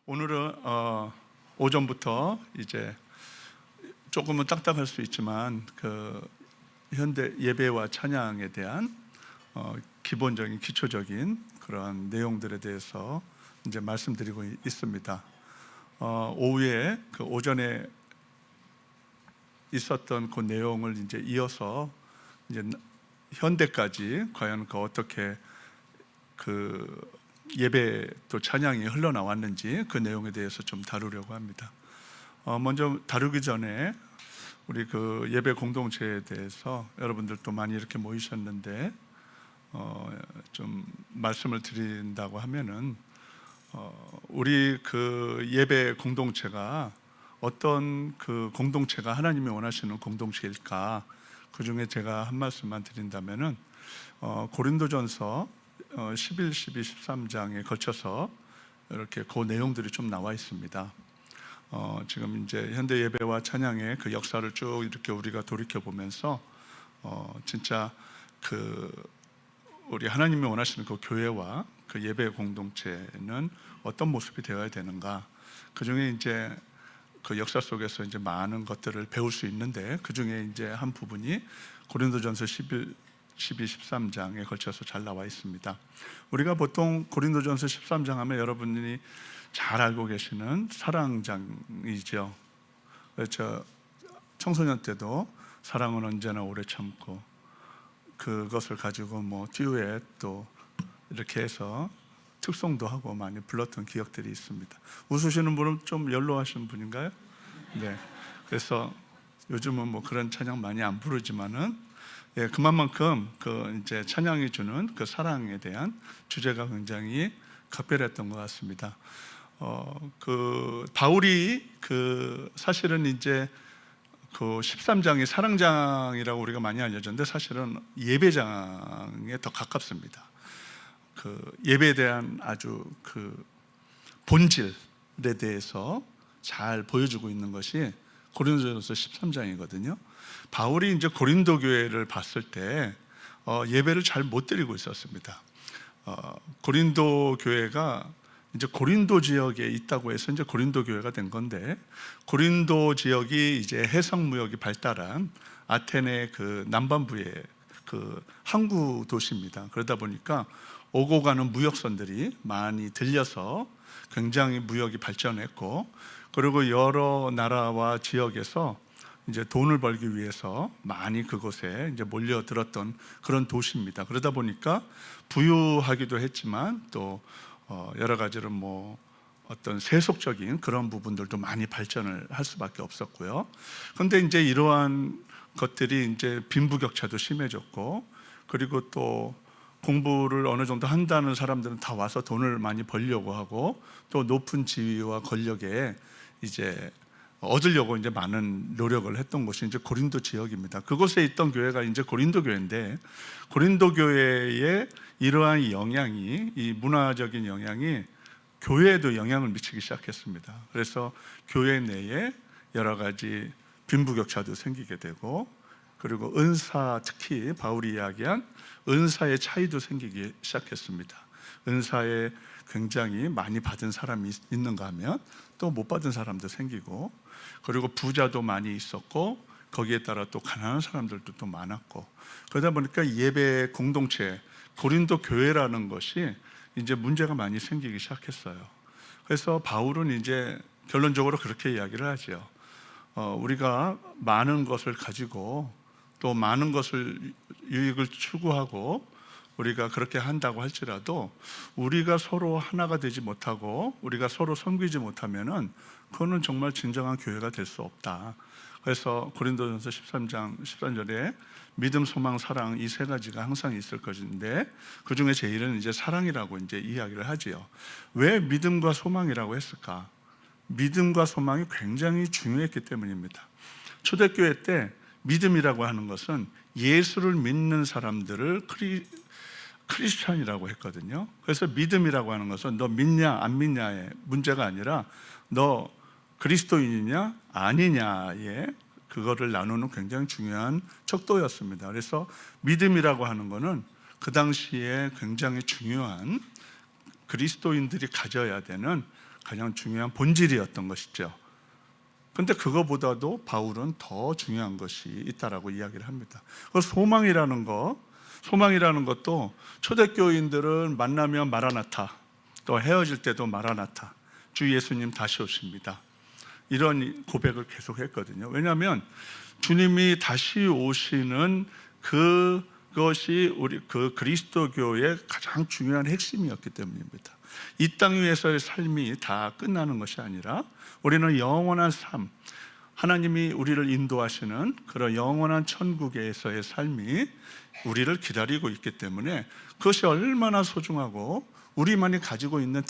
오늘은 오전부터 이제 조금은 딱딱할 수 있지만 그 현대 예배와 찬양에 대한 기본적인 기초적인 그러한 내용들에 대해서 이제 말씀드리고 있습니다. 오후에 그 오전에 있었던 그 내용을 이제 이어서 이제 현대까지 과연 그 어떻게 그 예배 또 찬양이 흘러나왔는지 그 내용에 대해서 좀 다루려고 합니다. 먼저 다루기 전에 우리 그 예배 공동체에 대해서 여러분들도 많이 이렇게 모이셨는데 좀 말씀을 드린다고 하면은 우리 그 예배 공동체가 어떤 그 공동체가 하나님이 원하시는 공동체일까? 그 중에 제가 한 말씀만 드린다면은 고린도전서 11, 12, 13장에 거쳐서 이렇게 그 내용들이 좀 나와 있습니다. 지금 이제 현대 예배와 찬양의 그 역사를 쭉 이렇게 우리가 돌이켜 보면서 진짜 그 우리 하나님이 원하시는 그 교회와 그 예배 공동체는 어떤 모습이 되어야 되는가? 그 중에 이제 그 역사 속에서 이제 많은 것들을 배울 수 있는데 그 중에 이제 한 부분이 고린도전서 11, 12, 13장에 걸쳐서 잘 나와 있습니다. 우리가 보통 고린도전서 13장 하면 여러분들이 잘 알고 계시는 사랑장이죠. 저 청소년 때도 사랑은 언제나 오래 참고 그것을 가지고 뭐 듀엣 또 이렇게 해서 특송도 하고 많이 불렀던 기억들이 있습니다. 웃으시는 분은 좀 연로하신 분인가요? 네. 그래서 요즘은 뭐 그런 찬양 많이 안 부르지만은 그만큼 그 이제 찬양이 주는 그 사랑에 대한 주제가 굉장히 각별했던 것 같습니다. 그 바울이 그 사실은 이제 그 13장이 사랑장이라고 우리가 많이 알려졌는데 사실은 예배장에 더 가깝습니다. 그 예배에 대한 아주 그 본질에 대해서 잘 보여주고 있는 것이 고린도전서 13장이거든요. 바울이 이제 고린도 교회를 봤을 때 예배를 잘 못 드리고 있었습니다. 고린도 교회가 이제 고린도 지역에 있다고 해서 이제 고린도 교회가 된 건데, 고린도 지역이 이제 해상 무역이 발달한 아테네 그 남반부의 그 항구 도시입니다. 그러다 보니까 오고 가는 무역선들이 많이 들려서 굉장히 무역이 발전했고, 그리고 여러 나라와 지역에서 이제 돈을 벌기 위해서 많이 그곳에 이제 몰려들었던 그런 도시입니다. 그러다 보니까 부유하기도 했지만 또 여러 가지로 뭐 어떤 세속적인 그런 부분들도 많이 발전을 할 수밖에 없었고요. 그런데 이제 이러한 것들이 이제 빈부격차도 심해졌고, 그리고 또 공부를 어느 정도 한다는 사람들은 다 와서 돈을 많이 벌려고 하고 또 높은 지위와 권력에 이제 얻으려고 이제 많은 노력을 했던 곳이 이제 고린도 지역입니다. 그곳에 있던 교회가 이제 고린도 교회인데, 고린도 교회의 이러한 영향이, 이 문화적인 영향이 교회에도 영향을 미치기 시작했습니다. 그래서 교회 내에 여러 가지 빈부격차도 생기게 되고, 그리고 은사, 특히 바울이 이야기한 은사의 차이도 생기기 시작했습니다. 은사에 굉장히 많이 받은 사람이 있는가 하면 또 못 받은 사람도 생기고, 그리고 부자도 많이 있었고 거기에 따라 또 가난한 사람들도 또 많았고, 그러다 보니까 예배 공동체, 고린도 교회라는 것이 이제 문제가 많이 생기기 시작했어요. 그래서 바울은 이제 결론적으로 그렇게 이야기를 하죠. 우리가 많은 것을 가지고 또 많은 것을 유익을 추구하고 우리가 그렇게 한다고 할지라도 우리가 서로 하나가 되지 못하고 우리가 서로 섬기지 못하면은 그거는 정말 진정한 교회가 될 수 없다. 그래서 고린도전서 13장 13절에 믿음, 소망, 사랑 이 세 가지가 항상 있을 것인데 그 중에 제일은 이제 사랑이라고 이제 이야기를 하지요. 왜 믿음과 소망이라고 했을까? 믿음과 소망이 굉장히 중요했기 때문입니다. 초대교회 때 믿음이라고 하는 것은 예수를 믿는 사람들을 크리스찬이라고 했거든요. 그래서 믿음이라고 하는 것은 너 믿냐 안 믿냐의 문제가 아니라 너 그리스도인이냐 아니냐의 그거를 나누는 굉장히 중요한 척도였습니다. 그래서 믿음이라고 하는 것은 그 당시에 굉장히 중요한 그리스도인들이 가져야 되는 가장 중요한 본질이었던 것이죠. 근데 그거보다도 바울은 더 중요한 것이 있다라고 이야기를 합니다. 그 소망이라는 것도 초대교인들은 만나면 마라나타, 또 헤어질 때도 마라나타, 주 예수님 다시 오십니다, 이런 고백을 계속 했거든요. 왜냐하면 주님이 다시 오시는 그것이 우리 그 그리스도교의 가장 중요한 핵심이었기 때문입니다. 이 땅 위에서의 삶이 다 끝나는 것이 아니라 우리는 영원한 삶, 하나님이 우리를 인도하시는 그런 영원한 천국에서의 삶이 우리를 기다리고 있기 때문에 그것이 얼마나 소중하고 우리만이 가지고 있는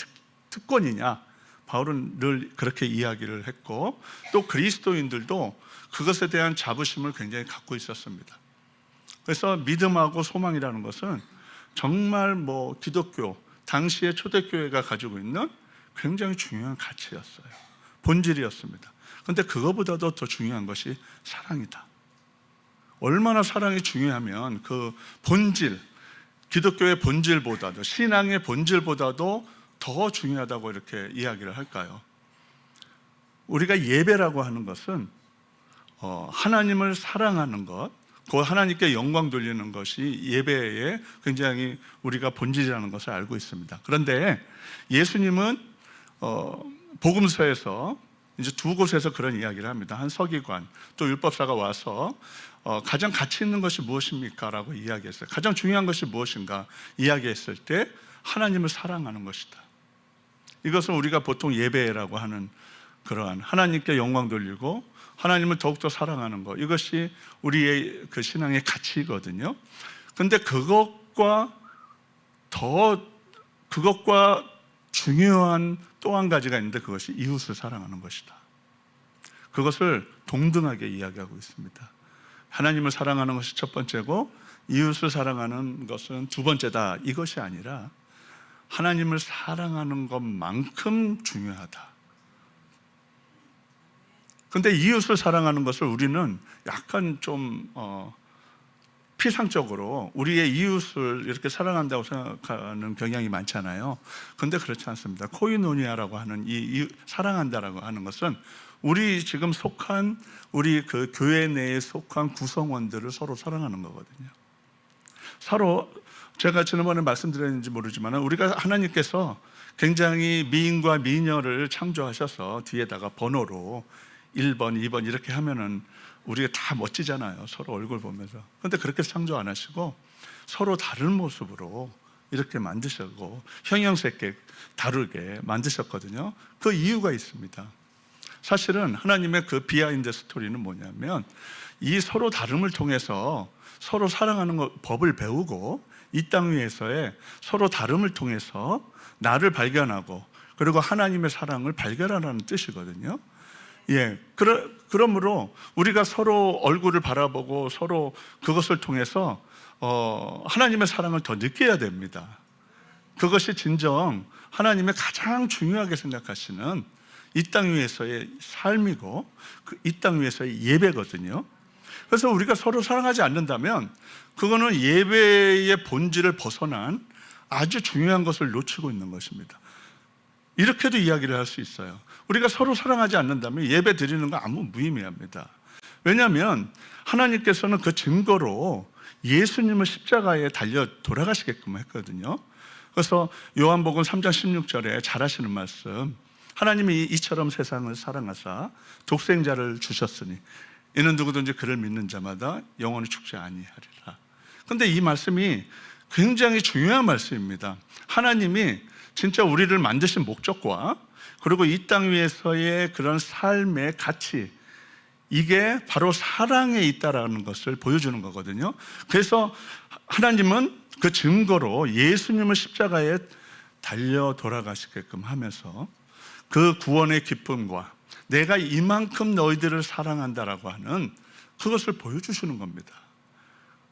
특권이냐, 바울은 늘 그렇게 이야기를 했고, 또 그리스도인들도 그것에 대한 자부심을 굉장히 갖고 있었습니다. 그래서 믿음하고 소망이라는 것은 정말 기독교, 당시의 초대교회가 가지고 있는 굉장히 중요한 가치였어요. 본질이었습니다. 그런데 그거보다도 더 중요한 것이 사랑이다. 얼마나 사랑이 중요하면 그 본질, 기독교의 본질보다도, 신앙의 본질보다도 더 중요하다고 이렇게 이야기를 할까요? 우리가 예배라고 하는 것은 하나님을 사랑하는 것, 그 하나님께 영광 돌리는 것이 예배의 굉장히 우리가 본질이라는 것을 알고 있습니다. 그런데 예수님은 복음서에서 이제 두 곳에서 그런 이야기를 합니다. 한 서기관, 또 율법사가 와서 가장 가치 있는 것이 무엇입니까? 라고 이야기했어요. 가장 중요한 것이 무엇인가 이야기했을 때 하나님을 사랑하는 것이다. 이것은 우리가 보통 예배라고 하는 그러한 하나님께 영광 돌리고 하나님을 더욱더 사랑하는 것, 이것이 우리의 그 신앙의 가치거든요. 그런데 그것과 중요한 또 한 가지가 있는데 그것이 이웃을 사랑하는 것이다. 그것을 동등하게 이야기하고 있습니다. 하나님을 사랑하는 것이 첫 번째고 이웃을 사랑하는 것은 두 번째다, 이것이 아니라 하나님을 사랑하는 것만큼 중요하다. 그런데 이웃을 사랑하는 것을 우리는 약간 좀 피상적으로 우리의 이웃을 이렇게 사랑한다고 생각하는 경향이 많잖아요. 그런데 그렇지 않습니다. 코이노니아라고 하는 이 사랑한다라고 하는 것은 우리 지금 속한 우리 그 교회 내에 속한 구성원들을 서로 사랑하는 거거든요. 서로, 제가 지난번에 말씀드렸는지 모르지만 우리가 하나님께서 굉장히 미인과 미녀를 창조하셔서 뒤에다가 번호로 1번, 2번 이렇게 하면은 우리가 다 멋지잖아요. 서로 얼굴 보면서. 그런데 그렇게 창조 안 하시고 서로 다른 모습으로 이렇게 만드셨고 형형색깔 다르게 만드셨거든요. 그 이유가 있습니다. 사실은 하나님의 그 비하인드 스토리는 뭐냐면 이 서로 다름을 통해서 서로 사랑하는 법을 배우고 이 땅 위에서의 서로 다름을 통해서 나를 발견하고 그리고 하나님의 사랑을 발견하라는 뜻이거든요. 그러므로 우리가 서로 얼굴을 바라보고 서로 그것을 통해서 하나님의 사랑을 더 느껴야 됩니다. 그것이 진정 하나님의 가장 중요하게 생각하시는 이 땅 위에서의 삶이고 이 땅 위에서의 예배거든요. 그래서 우리가 서로 사랑하지 않는다면 그거는 예배의 본질을 벗어난 아주 중요한 것을 놓치고 있는 것입니다. 이렇게도 이야기를 할 수 있어요. 우리가 서로 사랑하지 않는다면 예배 드리는 거 아무 무의미합니다. 왜냐하면 하나님께서는 그 증거로 예수님을 십자가에 달려 돌아가시게끔 했거든요. 그래서 요한복음 3장 16절에 잘 하시는 말씀, 하나님이 이처럼 세상을 사랑하사 독생자를 주셨으니 이는 누구든지 그를 믿는 자마다 영원히 죽지 아니하리라. 그런데 이 말씀이 굉장히 중요한 말씀입니다. 하나님이 진짜 우리를 만드신 목적과 그리고 이 땅 위에서의 그런 삶의 가치, 이게 바로 사랑에 있다라는 것을 보여주는 거거든요. 그래서 하나님은 그 증거로 예수님을 십자가에 달려 돌아가시게끔 하면서 그 구원의 기쁨과 내가 이만큼 너희들을 사랑한다라고 하는 그것을 보여주시는 겁니다.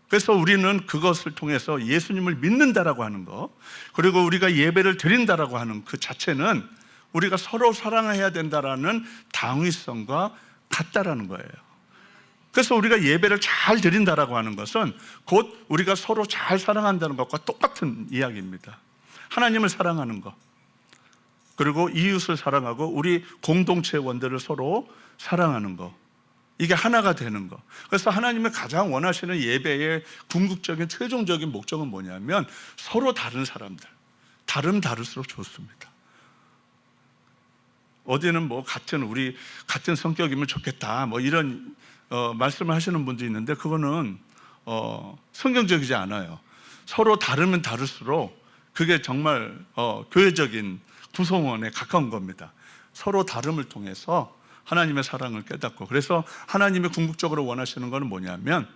그래서 우리는 그것을 통해서 예수님을 믿는다라고 하는 것, 그리고 우리가 예배를 드린다라고 하는 그 자체는 우리가 서로 사랑해야 된다라는 당위성과 같다라는 거예요. 그래서 우리가 예배를 잘 드린다라고 하는 것은 곧 우리가 서로 잘 사랑한다는 것과 똑같은 이야기입니다. 하나님을 사랑하는 것, 그리고 이웃을 사랑하고 우리 공동체 원들을 서로 사랑하는 거, 이게 하나가 되는 거. 그래서 하나님의 가장 원하시는 예배의 궁극적인 최종적인 목적은 뭐냐면 서로 다른 사람들, 다를수록 좋습니다. 어디는 뭐 우리 같은 성격이면 좋겠다 뭐 이런 말씀을 하시는 분도 있는데 그거는 성경적이지 않아요. 서로 다르면 다를수록 그게 정말 교회적인 구성원에 가까운 겁니다. 서로 다름을 통해서 하나님의 사랑을 깨닫고, 그래서 하나님이 궁극적으로 원하시는 것은 뭐냐면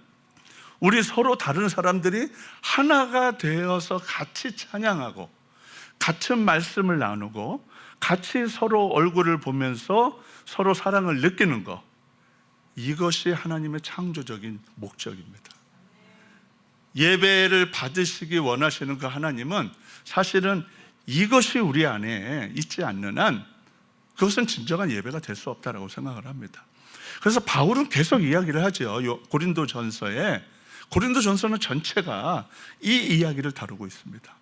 우리 서로 다른 사람들이 하나가 되어서 같이 찬양하고 같은 말씀을 나누고 같이 서로 얼굴을 보면서 서로 사랑을 느끼는 것, 이것이 하나님의 창조적인 목적입니다. 예배를 받으시기 원하시는 그 하나님은 사실은 이것이 우리 안에 있지 않는 한 그것은 진정한 예배가 될 수 없다라고 생각을 합니다. 그래서 바울은 계속 이야기를 하죠. 고린도전서는 전체가 이 이야기를 다루고 있습니다.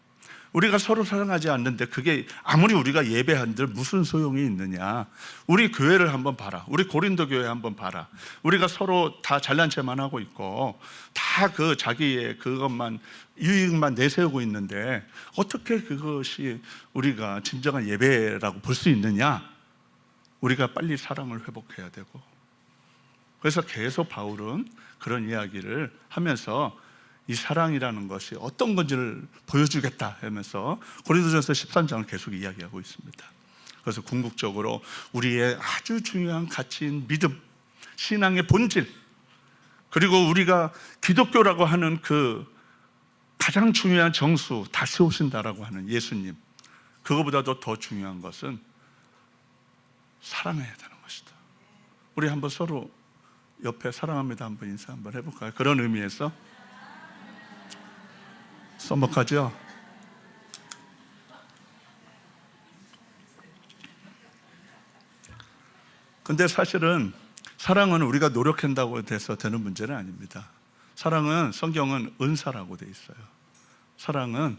우리가 서로 사랑하지 않는데 그게 아무리 우리가 예배한들 무슨 소용이 있느냐. 우리 교회를 한번 봐라. 우리 고린도 교회 한번 봐라. 우리가 서로 다 잘난 체만 하고 있고 다 그 자기의 그것만 유익만 내세우고 있는데 어떻게 그것이 우리가 진정한 예배라고 볼 수 있느냐. 우리가 빨리 사랑을 회복해야 되고, 그래서 계속 바울은 그런 이야기를 하면서 이 사랑이라는 것이 어떤 건지를 보여주겠다 하면서 고린도전서 13장을 계속 이야기하고 있습니다. 그래서 궁극적으로 우리의 아주 중요한 가치인 믿음, 신앙의 본질, 그리고 우리가 기독교라고 하는 그 가장 중요한 정수, 다시 오신다라고 하는 예수님, 그거보다도 더 중요한 것은 사랑해야 되는 것이다. 우리 한번 서로 옆에 사랑합니다 한번 인사 한번 해볼까요? 그런 의미에서 써먹하죠? 근데 사실은 사랑은 우리가 노력한다고 돼서 되는 문제는 아닙니다. 사랑은, 성경은 은사라고 돼 있어요. 사랑은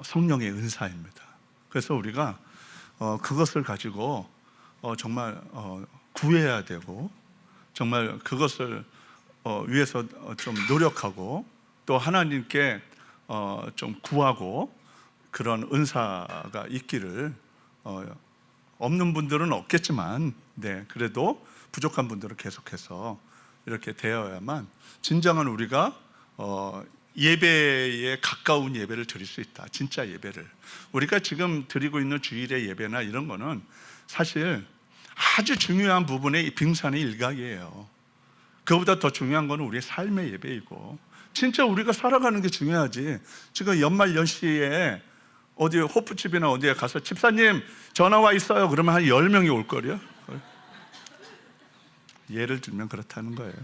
성령의 은사입니다. 그래서 우리가 그것을 가지고 정말 구해야 되고, 정말 그것을 위해서 좀 노력하고 또 하나님께 좀 구하고, 그런 은사가 있기를, 없는 분들은 없겠지만 그래도 부족한 분들은 계속해서 이렇게 되어야만 진정한 우리가 예배에 가까운 예배를 드릴 수 있다. 진짜 예배를. 우리가 지금 드리고 있는 주일의 예배나 이런 거는 사실 아주 중요한 부분의 빙산의 일각이에요. 그보다 더 중요한 거는 우리의 삶의 예배이고, 진짜 우리가 살아가는 게 중요하지. 지금 연말 연시에 어디 호프집이나 어디에 가서 집사님 전화 와 있어요 그러면 한 10명이 올 거예요. 예를 들면 그렇다는 거예요.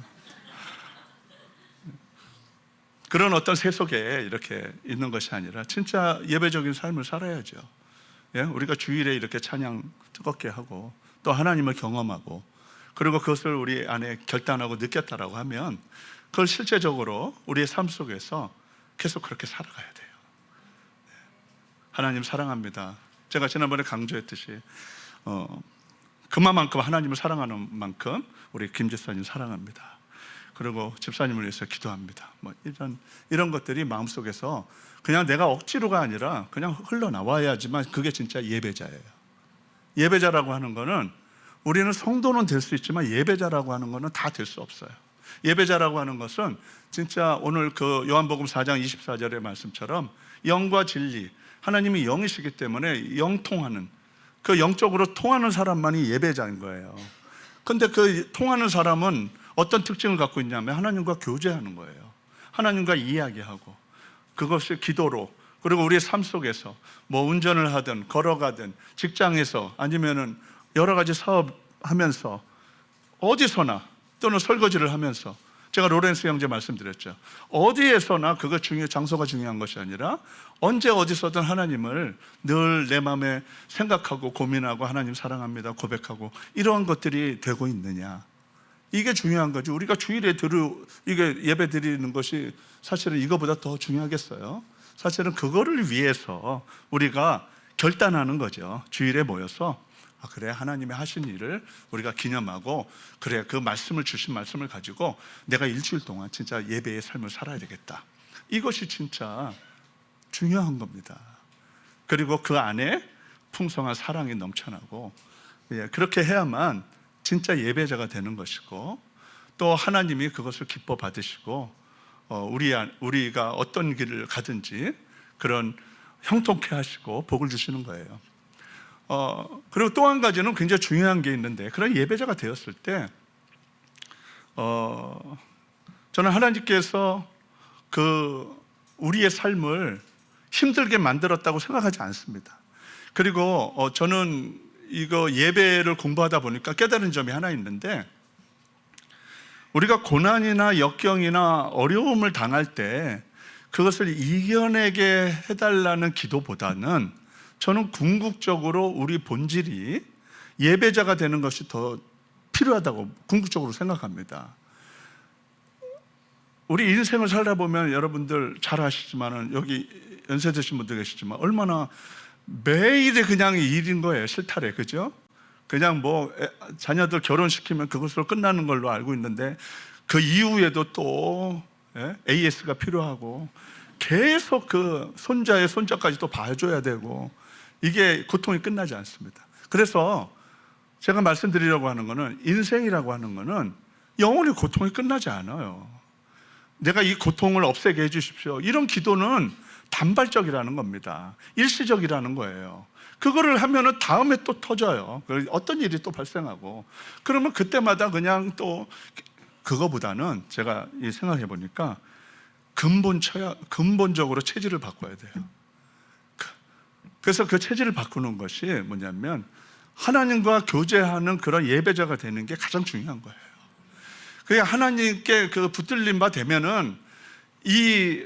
그런 어떤 세속에 이렇게 있는 것이 아니라 진짜 예배적인 삶을 살아야죠. 우리가 주일에 이렇게 찬양 뜨겁게 하고 또 하나님을 경험하고, 그리고 그것을 우리 안에 결단하고 느꼈다라고 하면 그걸 실제적으로 우리의 삶 속에서 계속 그렇게 살아가야 돼요. 하나님 사랑합니다. 제가 지난번에 강조했듯이 그만큼 하나님을 사랑하는 만큼 우리 김 집사님 사랑합니다. 그리고 집사님을 위해서 기도합니다. 뭐 이런 것들이 마음속에서 그냥 내가 억지로가 아니라 그냥 흘러나와야지만 그게 진짜 예배자예요. 예배자라고 하는 거는, 우리는 성도는 될 수 있지만 예배자라고 하는 거는 다 될 수 없어요. 예배자라고 하는 것은 진짜 오늘 그 요한복음 4장 24절의 말씀처럼 영과 진리, 하나님이 영이시기 때문에 영통하는, 그 영적으로 통하는 사람만이 예배자인 거예요. 근데 그 통하는 사람은 어떤 특징을 갖고 있냐면 하나님과 교제하는 거예요. 하나님과 이야기하고, 그것이 기도로, 그리고 우리의 삶 속에서 뭐 운전을 하든 걸어가든 직장에서 아니면은 여러 가지 사업하면서 어디서나, 또는 설거지를 하면서, 제가 로렌스 형제 말씀드렸죠. 어디에서나 그거 장소가 중요한 것이 아니라 언제 어디서든 하나님을 늘 내 마음에 생각하고 고민하고 하나님 사랑합니다 고백하고, 이러한 것들이 되고 있느냐, 이게 중요한 거죠. 우리가 주일에 이게 예배 드리는 것이 사실은 이거보다 더 중요하겠어요? 사실은 그거를 위해서 우리가 결단하는 거죠. 주일에 모여서 그래, 하나님의 하신 일을 우리가 기념하고, 그래, 그 말씀을 주신 말씀을 가지고 내가 일주일 동안 진짜 예배의 삶을 살아야 되겠다. 이것이 진짜 중요한 겁니다. 그리고 그 안에 풍성한 사랑이 넘쳐나고, 그렇게 해야만 진짜 예배자가 되는 것이고, 또 하나님이 그것을 기뻐 받으시고 우리가 어떤 길을 가든지 그런 형통케 하시고 복을 주시는 거예요. 그리고 또 한 가지는 굉장히 중요한 게 있는데, 그런 예배자가 되었을 때 저는 하나님께서 우리의 삶을 힘들게 만들었다고 생각하지 않습니다. 그리고 저는 이거 예배를 공부하다 보니까 깨달은 점이 하나 있는데, 우리가 고난이나 역경이나 어려움을 당할 때 그것을 이겨내게 해달라는 기도보다는 저는 궁극적으로 우리 본질이 예배자가 되는 것이 더 필요하다고 궁극적으로 생각합니다. 우리 인생을 살다 보면 여러분들 잘 아시지만은, 여기 연세 드신 분들 계시지만, 얼마나 매일이 그냥 일인 거예요. 실타래, 그죠? 그냥 뭐 자녀들 결혼시키면 그것으로 끝나는 걸로 알고 있는데, 그 이후에도 또 AS가 필요하고 계속 그 손자의 손자까지 또 봐줘야 되고, 이게 고통이 끝나지 않습니다. 그래서 제가 말씀드리려고 하는 거는, 인생이라고 하는 거는 영원히 고통이 끝나지 않아요. 내가 이 고통을 없애게 해주십시오, 이런 기도는 단발적이라는 겁니다. 일시적이라는 거예요. 그거를 하면은 다음에 또 터져요. 어떤 일이 또 발생하고, 그러면 그때마다 그냥 또, 그거보다는 제가 생각해 보니까 근본적으로 체질을 바꿔야 돼요. 그래서 그 체질을 바꾸는 것이 뭐냐면, 하나님과 교제하는 그런 예배자가 되는 게 가장 중요한 거예요. 그게 하나님께 붙들림 바 되면은 이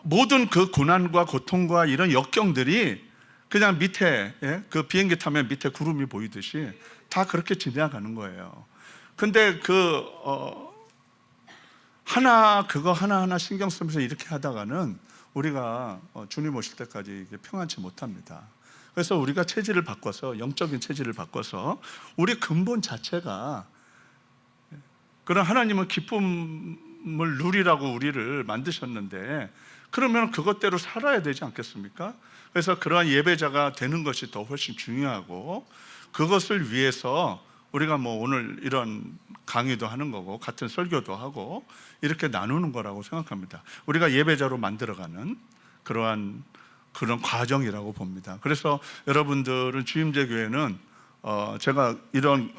모든 그 고난과 고통과 이런 역경들이 그냥 밑에, 그 비행기 타면 밑에 구름이 보이듯이 다 그렇게 지나가는 거예요. 근데 그거 하나하나 신경 쓰면서 이렇게 하다가는 우리가 주님 오실 때까지 평안치 못합니다. 그래서 우리가 체질을 바꿔서, 영적인 체질을 바꿔서, 우리 근본 자체가, 그런 하나님은 기쁨을 누리라고 우리를 만드셨는데, 그러면 그것대로 살아야 되지 않겠습니까? 그래서 그러한 예배자가 되는 것이 더 훨씬 중요하고, 그것을 위해서 우리가 뭐 오늘 이런 강의도 하는 거고, 같은 설교도 하고, 이렇게 나누는 거라고 생각합니다. 우리가 예배자로 만들어가는 그런 과정이라고 봅니다. 그래서 여러분들은 주임제 교회는 제가 이런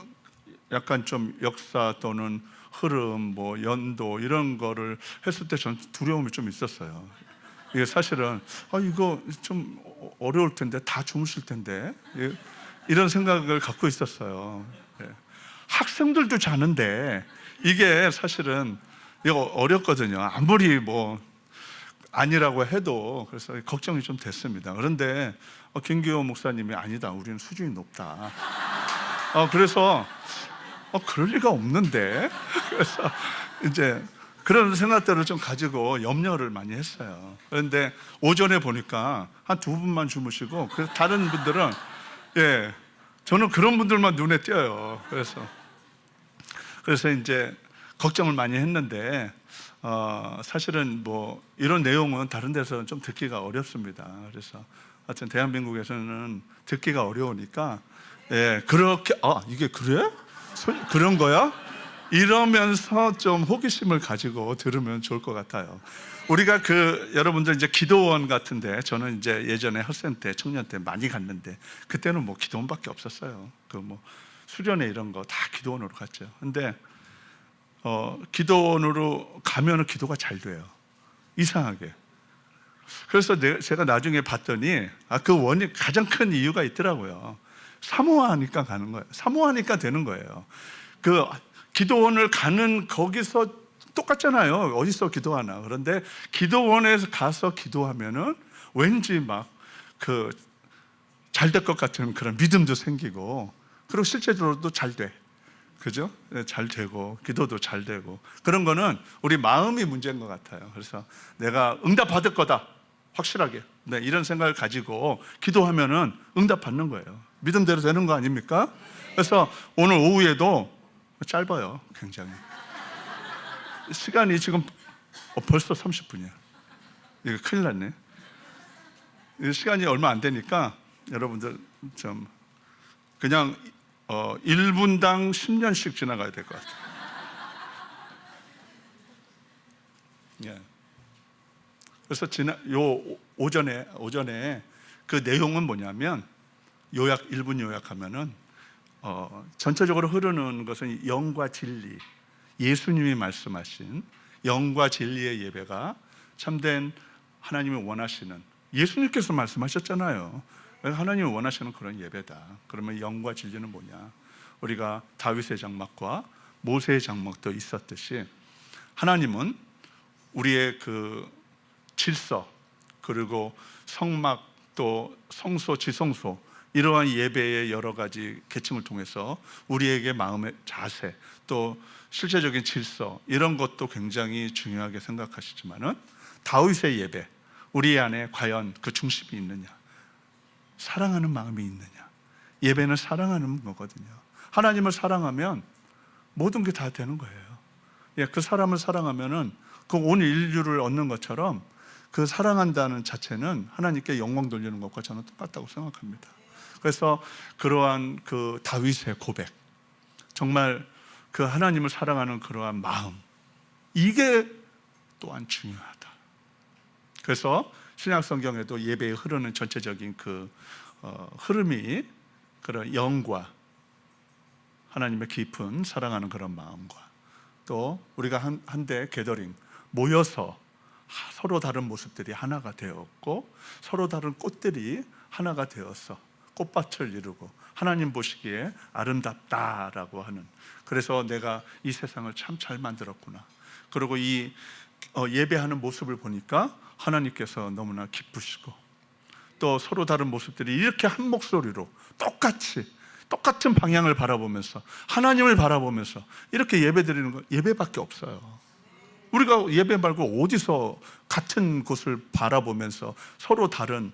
약간 좀 역사 또는 흐름, 뭐 연도 이런 거를 했을 때 전 두려움이 좀 있었어요. 이게 사실은 이거 좀 어려울 텐데, 다 주무실 텐데, 이런 생각을 갖고 있었어요. 학생들도 자는데 이게 사실은 이거 어렵거든요. 아무리 뭐 아니라고 해도. 그래서 걱정이 좀 됐습니다. 그런데 김기호 목사님이 아니다, 우리는 수준이 높다. 그래서 그럴 리가 없는데. 그래서 이제 그런 생각들을 좀 가지고 염려를 많이 했어요. 그런데 오전에 보니까 한 2분만 주무시고, 그래서 다른 분들은, 저는 그런 분들만 눈에 띄어요. 그래서 이제 걱정을 많이 했는데, 사실은 뭐 이런 내용은 다른 데서는 좀 듣기가 어렵습니다. 그래서 하여튼 대한민국에서는 듣기가 어려우니까, 그렇게, 이게 그래? 그런 거야? 이러면서 좀 호기심을 가지고 들으면 좋을 것 같아요. 우리가 여러분들 이제 기도원 같은데, 저는 이제 예전에 헛센 때, 청년 때 많이 갔는데, 그때는 뭐 기도원밖에 없었어요. 뭐 수련회 이런 거 다 기도원으로 갔죠. 근데 기도원으로 가면은 기도가 잘 돼요. 이상하게. 그래서 제가 나중에 봤더니 그 원인, 가장 큰 이유가 있더라고요. 사모하니까 가는 거예요. 사모하니까 되는 거예요. 기도원을 가는, 거기서 똑같잖아요. 어디서 기도하나. 그런데 기도원에서 가서 기도하면은 왠지 막 잘 될 것 같은 그런 믿음도 생기고, 그리고 실제로도 잘 돼. 그죠? 잘 되고, 기도도 잘 되고. 그런 거는 우리 마음이 문제인 것 같아요. 그래서 내가 응답 받을 거다, 확실하게. 네, 이런 생각을 가지고 기도하면은 응답받는 거예요. 믿음대로 되는 거 아닙니까? 그래서 오늘 오후에도 짧아요, 굉장히. 시간이 지금 벌써 30분이야. 이거 큰일 났네. 시간이 얼마 안 되니까 여러분들 좀 그냥 1분당 10년씩 지나가야 될 것 같아요. 예. 그래서 오전에 그 내용은 뭐냐면 1분 요약하면은 전체적으로 흐르는 것은 영과 진리, 예수님이 말씀하신 영과 진리의 예배가 참된 하나님이 원하시는, 예수님께서 말씀하셨잖아요. 하나님이 원하시는 그런 예배다. 그러면 영과 진리는 뭐냐? 우리가 다윗의 장막과 모세의 장막도 있었듯이 하나님은 우리의 그 질서, 그리고 성막, 또 성소, 지성소, 이러한 예배의 여러 가지 계층을 통해서 우리에게 마음의 자세, 또 실제적인 질서, 이런 것도 굉장히 중요하게 생각하시지만은 다윗의 예배, 우리 안에 과연 그 중심이 있느냐, 사랑하는 마음이 있느냐. 예배는 사랑하는 거거든요. 하나님을 사랑하면 모든 게 다 되는 거예요. 예, 그 사람을 사랑하면은 그 온 인류를 얻는 것처럼 그 사랑한다는 자체는 하나님께 영광 돌리는 것과 저는 똑같다고 생각합니다. 그래서 그러한 그 다윗의 고백, 정말 그 하나님을 사랑하는 그러한 마음, 이게 또한 중요하다. 그래서 신약 성경에도 예배에 흐르는 전체적인 그 흐름이 그런 영과 하나님의 깊은 사랑하는 그런 마음과, 또 우리가 한데 게더링 모여서 서로 다른 모습들이 하나가 되었고, 서로 다른 꽃들이 하나가 되어서 꽃밭을 이루고 하나님 보시기에 아름답다라고 하는, 그래서 내가 이 세상을 참 잘 만들었구나, 그리고 이 예배하는 모습을 보니까 하나님께서 너무나 기쁘시고, 또 서로 다른 모습들이 이렇게 한 목소리로 똑같은 방향을 바라보면서, 하나님을 바라보면서 이렇게 예배 드리는 거, 예배밖에 없어요. 우리가 예배 말고 어디서 같은 곳을 바라보면서 서로 다른,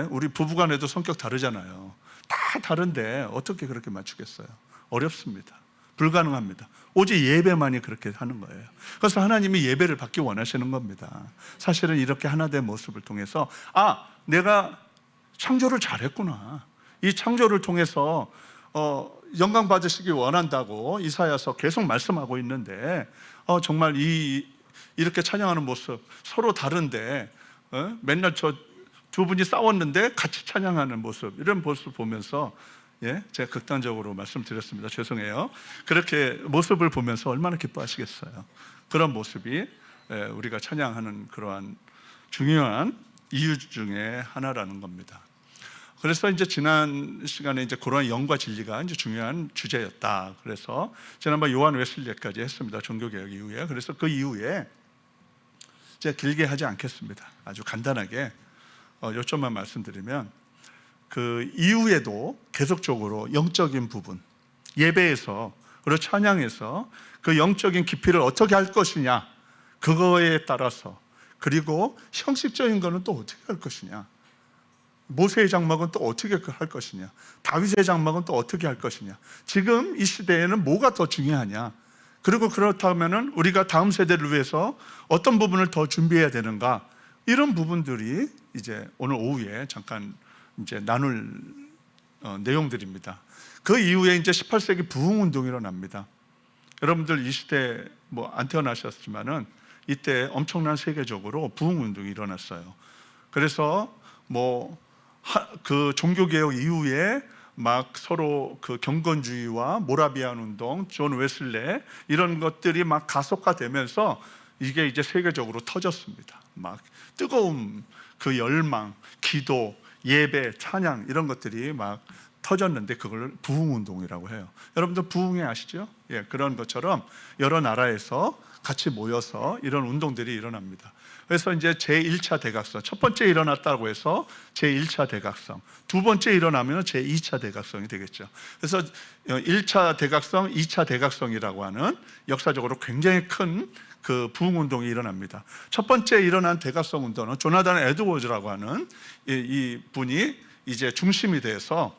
우리 부부간에도 성격 다르잖아요. 다 다른데 어떻게 그렇게 맞추겠어요? 어렵습니다. 불가능합니다. 오직 예배만이 그렇게 하는 거예요. 그래서 하나님이 예배를 받기 원하시는 겁니다. 사실은 이렇게 하나된 모습을 통해서 내가 창조를 잘했구나, 이 창조를 통해서 영광 받으시기 원한다고 이사야서 계속 말씀하고 있는데, 정말 이렇게 찬양하는 모습, 서로 다른데 맨날 저 두 분이 싸웠는데 같이 찬양하는 모습, 이런 모습을 보면서 제가 극단적으로 말씀드렸습니다. 죄송해요. 그렇게 모습을 보면서 얼마나 기뻐하시겠어요. 그런 모습이 우리가 찬양하는 그러한 중요한 이유 중에 하나라는 겁니다. 그래서 이제 지난 시간에 이제 그러한 영과 진리가 이제 중요한 주제였다. 그래서 지난번 요한 웨슬리까지 했습니다. 종교개혁 이후에. 그래서 그 이후에 제가 길게 하지 않겠습니다. 아주 간단하게 요점만 말씀드리면, 그 이후에도 계속적으로 영적인 부분, 예배에서 그리고 찬양에서 그 영적인 깊이를 어떻게 할 것이냐, 그거에 따라서, 그리고 형식적인 거는 또 어떻게 할 것이냐, 모세의 장막은 또 어떻게 할 것이냐, 다윗의 장막은 또 어떻게 할 것이냐, 지금 이 시대에는 뭐가 더 중요하냐, 그리고 그렇다면은 우리가 다음 세대를 위해서 어떤 부분을 더 준비해야 되는가, 이런 부분들이 이제 오늘 오후에 잠깐 이제 나눌 내용들입니다. 그 이후에 이제 18세기 부흥운동이 일어납니다. 여러분들 이 시대 안 태어나셨지만은 이때 엄청난 세계적으로 부흥운동이 일어났어요. 그래서 그 종교개혁 이후에 막 서로 그 경건주의와 모라비안 운동, 존 웨슬레, 이런 것들이 막 가속화되면서 이게 이제 세계적으로 터졌습니다. 막 뜨거운 그 열망, 기도, 예배, 찬양, 이런 것들이 막 터졌는데 그걸 부흥운동이라고 해요. 여러분들 부흥회 아시죠? 그런 것처럼 여러 나라에서 같이 모여서 이런 운동들이 일어납니다. 그래서 이제 제1차 대각성, 첫 번째 일어났다고 해서 제1차 대각성, 두 번째 일어나면 제2차 대각성이 되겠죠. 그래서 1차 대각성, 2차 대각성이라고 하는 역사적으로 굉장히 큰 그 부흥운동이 일어납니다. 첫 번째 일어난 대각성 운동은 조나단 에드워즈라고 하는 이 분이 이제 중심이 돼서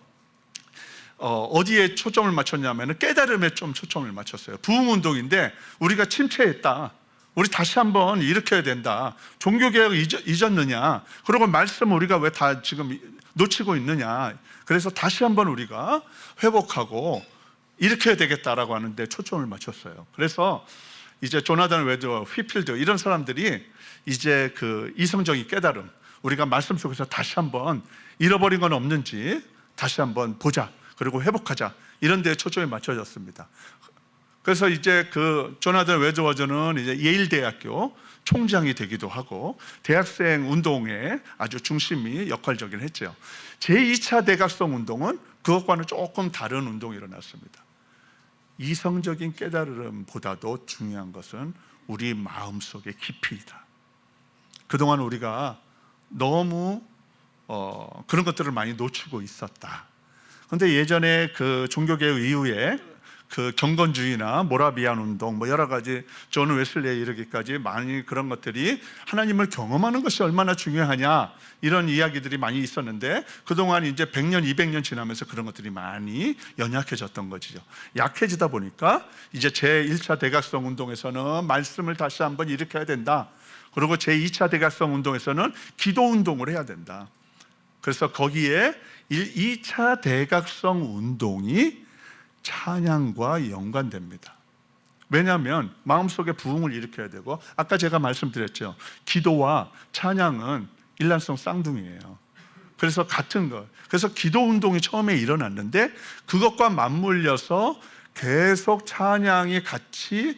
어디에 초점을 맞췄냐면 깨달음에 좀 초점을 맞췄어요. 부흥운동인데 우리가 침체했다, 우리 다시 한번 일으켜야 된다, 종교개혁 잊었느냐, 그리고 말씀 우리가 왜 다 지금 놓치고 있느냐, 그래서 다시 한번 우리가 회복하고 일으켜야 되겠다라고 하는데 초점을 맞췄어요. 그래서 이제 조나단 웨드워, 휘필드 이런 사람들이 이제 그 이성적인 깨달음, 우리가 말씀 속에서 다시 한번 잃어버린 건 없는지 다시 한번 보자, 그리고 회복하자, 이런 데에 초점이 맞춰졌습니다. 그래서 이제 그 조나단 웨드워즈는 이제 예일 대학교 총장이 되기도 하고 대학생 운동에 아주 중심이 역할적인 했죠. 제2차 대각성 운동은 그것과는 조금 다른 운동이 일어났습니다. 이성적인 깨달음보다도 중요한 것은 우리 마음속의 깊이이다. 그동안 우리가 너무 그런 것들을 많이 놓치고 있었다. 그런데 예전에 그 종교개혁 이후에 그 경건주의나 모라비안 운동, 뭐 여러 가지 존 웨슬리에 이르기까지 많이 그런 것들이 하나님을 경험하는 것이 얼마나 중요하냐, 이런 이야기들이 많이 있었는데 그동안 이제 100년, 200년 지나면서 그런 것들이 많이 연약해졌던 거죠. 약해지다 보니까 이제 제1차 대각성 운동에서는 말씀을 다시 한번 일으켜야 된다. 그리고 제2차 대각성 운동에서는 기도 운동을 해야 된다. 그래서 거기에 2차 대각성 운동이 찬양과 연관됩니다. 왜냐하면 마음속에 부흥을 일으켜야 되고, 아까 제가 말씀드렸죠, 기도와 찬양은 일란성 쌍둥이에요. 그래서 같은 것, 그래서 기도 운동이 처음에 일어났는데 그것과 맞물려서 계속 찬양이 같이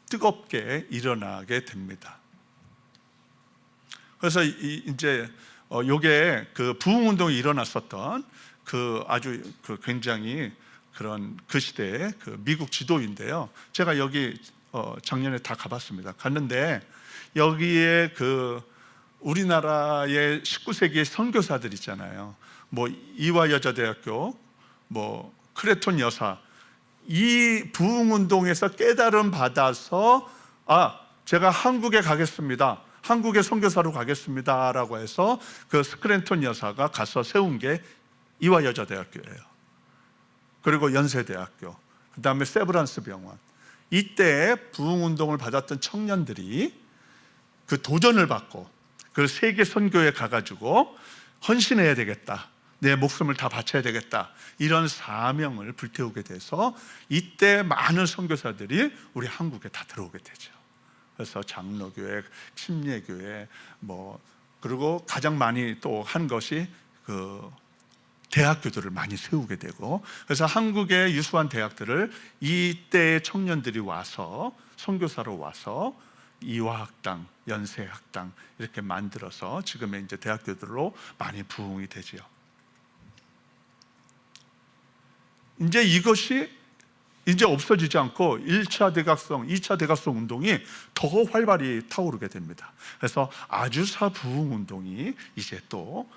뜨겁게 일어나게 됩니다. 그래서 이제 요게 그 부흥 운동이 일어났었던 그 아주 그 굉장히 그런 그 시대의 그 미국 지도인데요. 제가 여기 작년에 다 가봤습니다. 갔는데 여기에 그 우리나라의 19세기의 선교사들 있잖아요. 뭐 이화여자대학교, 뭐 크레톤 여사, 이 부흥운동에서 깨달음 받아서 제가 한국에 가겠습니다, 한국의 선교사로 가겠습니다 라고 해서 그 스크랜톤 여사가 가서 세운 게 이화여자대학교예요. 그리고 연세대학교, 그 다음에 세브란스 병원. 이때 부흥운동을 받았던 청년들이 그 도전을 받고 그 세계 선교에 가가지고 헌신해야 되겠다, 내 목숨을 다 바쳐야 되겠다, 이런 사명을 불태우게 돼서 이때 많은 선교사들이 우리 한국에 다 들어오게 되죠. 그래서 장로교회, 침례교회, 뭐 그리고 가장 많이 또 한 것이 그 대학교들을 많이 세우게 되고, 그래서 한국의 유수한 대학들을 이때의 청년들이 와서 선교사로 와서 이화학당, 연세학당 이렇게 만들어서 지금의 이제 대학교들로 많이 부흥이 되지요. 이제 이것이 이제 없어지지 않고 1차 대각성, 2차 대각성 운동이 더 활발히 타오르게 됩니다. 그래서 아주사 부흥 운동이 이제 또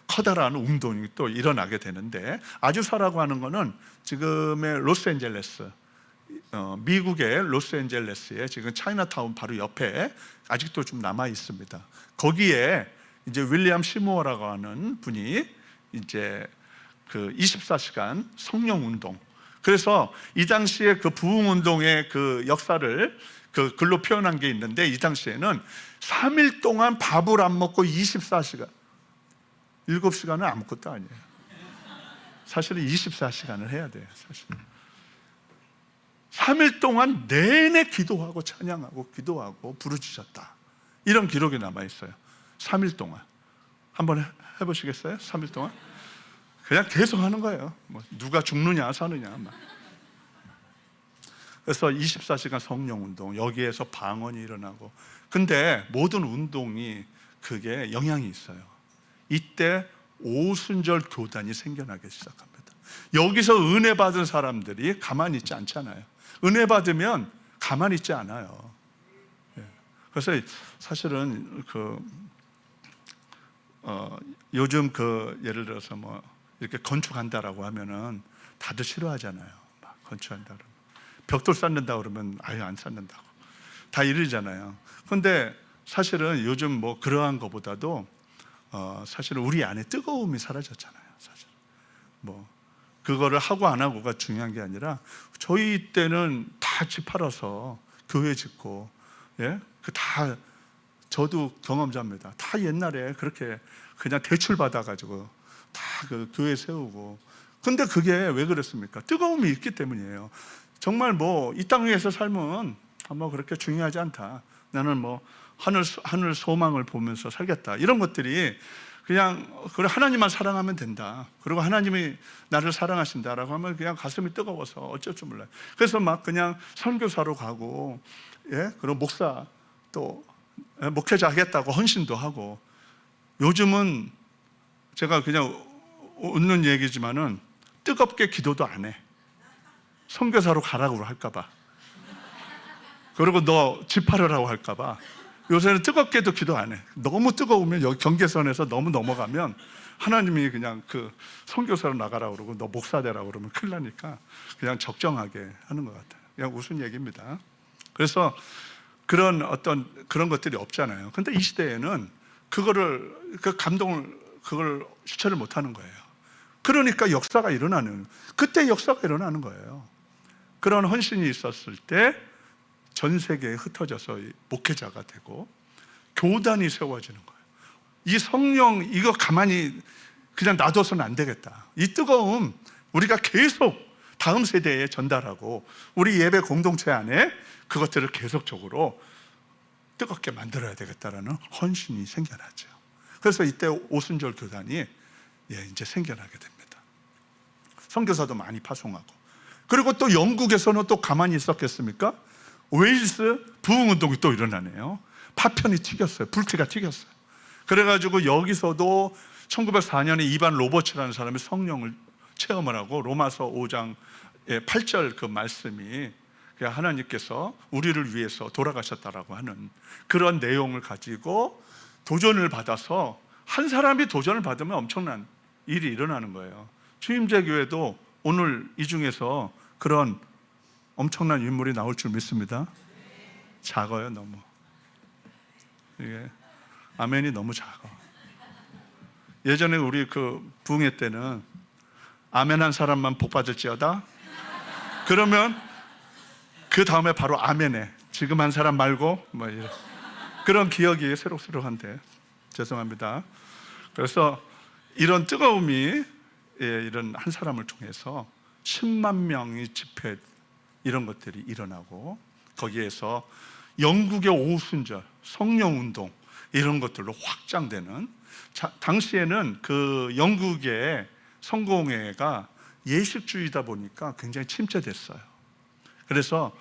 커다란 운동이 또 일어나게 되는데, 아주사라고 하는 것은 지금의 로스앤젤레스, 미국의 로스앤젤레스에 지금 차이나타운 바로 옆에 아직도 좀 남아 있습니다. 거기에 이제 윌리엄 시무어라고 하는 분이 이제 그 24시간 성령 운동, 그래서 이 당시에 그 부흥 운동의 그 역사를 그 글로 표현한 게 있는데, 이 당시에는 3일 동안 밥을 안 먹고 24시간, 7시간은 아무것도 아니에요. 사실은 24시간을 해야 돼요. 사실은 3일 동안 내내 기도하고 찬양하고 기도하고 부르짖었다, 이런 기록이 남아있어요. 3일 동안 한번 해보시겠어요? 3일 동안 그냥 계속 하는 거예요. 뭐 누가 죽느냐 사느냐 막. 그래서 24시간 성령운동, 여기에서 방언이 일어나고, 근데 모든 운동이 그게 영향이 있어요. 이때 오순절 교단이 생겨나기 시작합니다. 여기서 은혜 받은 사람들이 가만히 있지 않잖아요. 은혜 받으면 가만히 있지 않아요. 그래서 사실은 요즘 예를 들어서 뭐 이렇게 건축한다라고 하면은 다들 싫어하잖아요. 막 건축한다 그러면 벽돌 쌓는다 그러면 아예 안 쌓는다고 다 이러잖아요. 그런데 사실은 요즘 뭐 그러한 것보다도 사실은 우리 안에 뜨거움이 사라졌잖아요. 사실 뭐 그거를 하고 안 하고가 중요한 게 아니라 저희 때는 다 집 팔아서 교회 짓고, 예, 다 저도 경험자입니다. 다 옛날에 그렇게 그냥 대출 받아가지고 다 그 교회 세우고. 근데 그게 왜 그랬습니까? 뜨거움이 있기 때문이에요. 정말 뭐 이 땅 위에서 삶은 뭐 그렇게 중요하지 않다. 나는 뭐 하늘 소망을 보면서 살겠다. 이런 것들이 그냥 하나님만 사랑하면 된다. 그리고 하나님이 나를 사랑하신다라고 하면 그냥 가슴이 뜨거워서 어쩔 줄 몰라요. 그래서 막 그냥 선교사로 가고, 예, 그리고 목사 또 목회자 하겠다고 헌신도 하고. 요즘은 제가 그냥 웃는 얘기지만은 뜨겁게 기도도 안 해. 선교사로 가라고 할까봐. 그리고 너 집 팔으라고 할까봐. 요새는 뜨겁게도 기도 안 해. 너무 뜨거우면 여기 경계선에서 너무 넘어가면 하나님이 그냥 선교사로 나가라고 그러고 너 목사 되라고 그러면 큰일 나니까 그냥 적정하게 하는 것 같아요. 그냥 웃은 얘기입니다. 그래서 그런 것들이 없잖아요. 근데 이 시대에는 그걸 실천을 못 하는 거예요. 그러니까 역사가 그때 역사가 일어나는 거예요. 그런 헌신이 있었을 때 전 세계에 흩어져서 목회자가 되고 교단이 세워지는 거예요. 이 성령 이거 가만히 그냥 놔둬서는 안 되겠다. 이 뜨거움 우리가 계속 다음 세대에 전달하고 우리 예배 공동체 안에 그것들을 계속적으로 뜨겁게 만들어야 되겠다라는 헌신이 생겨나죠. 그래서 이때 오순절 교단이 이제 생겨나게 됩니다. 선교사도 많이 파송하고. 그리고 또 영국에서는 또 가만히 있었겠습니까? 웨일스 부흥운동이 또 일어나네요. 파편이 튀겼어요. 불티가 튀겼어요. 그래가지고 여기서도 1904년에 이반 로버츠라는 사람이 성령을 체험을 하고 로마서 5장 8절 그 말씀이 하나님께서 우리를 위해서 돌아가셨다라고 하는 그런 내용을 가지고 도전을 받아서 한 사람이 도전을 받으면 엄청난 일이 일어나는 거예요. 주임제 교회도 오늘 이 중에서 그런 엄청난 인물이 나올 줄 믿습니다. 작아요, 너무. 이게 아멘이 너무 작아. 예전에 우리 부흥회 때는 아멘 한 사람만 복 받을지어다. 그러면 그 다음에 바로 아멘해. 지금 한 사람 말고 뭐 이런 그런 기억이 새록새록한데 죄송합니다. 그래서 이런 뜨거움이 이런 한 사람을 통해서 10만 명이 집회 이런 것들이 일어나고 거기에서 영국의 오순절, 성령운동 이런 것들로 확장되는 당시에는 영국의 성공회가 예식주의다 보니까 굉장히 침체됐어요. 그래서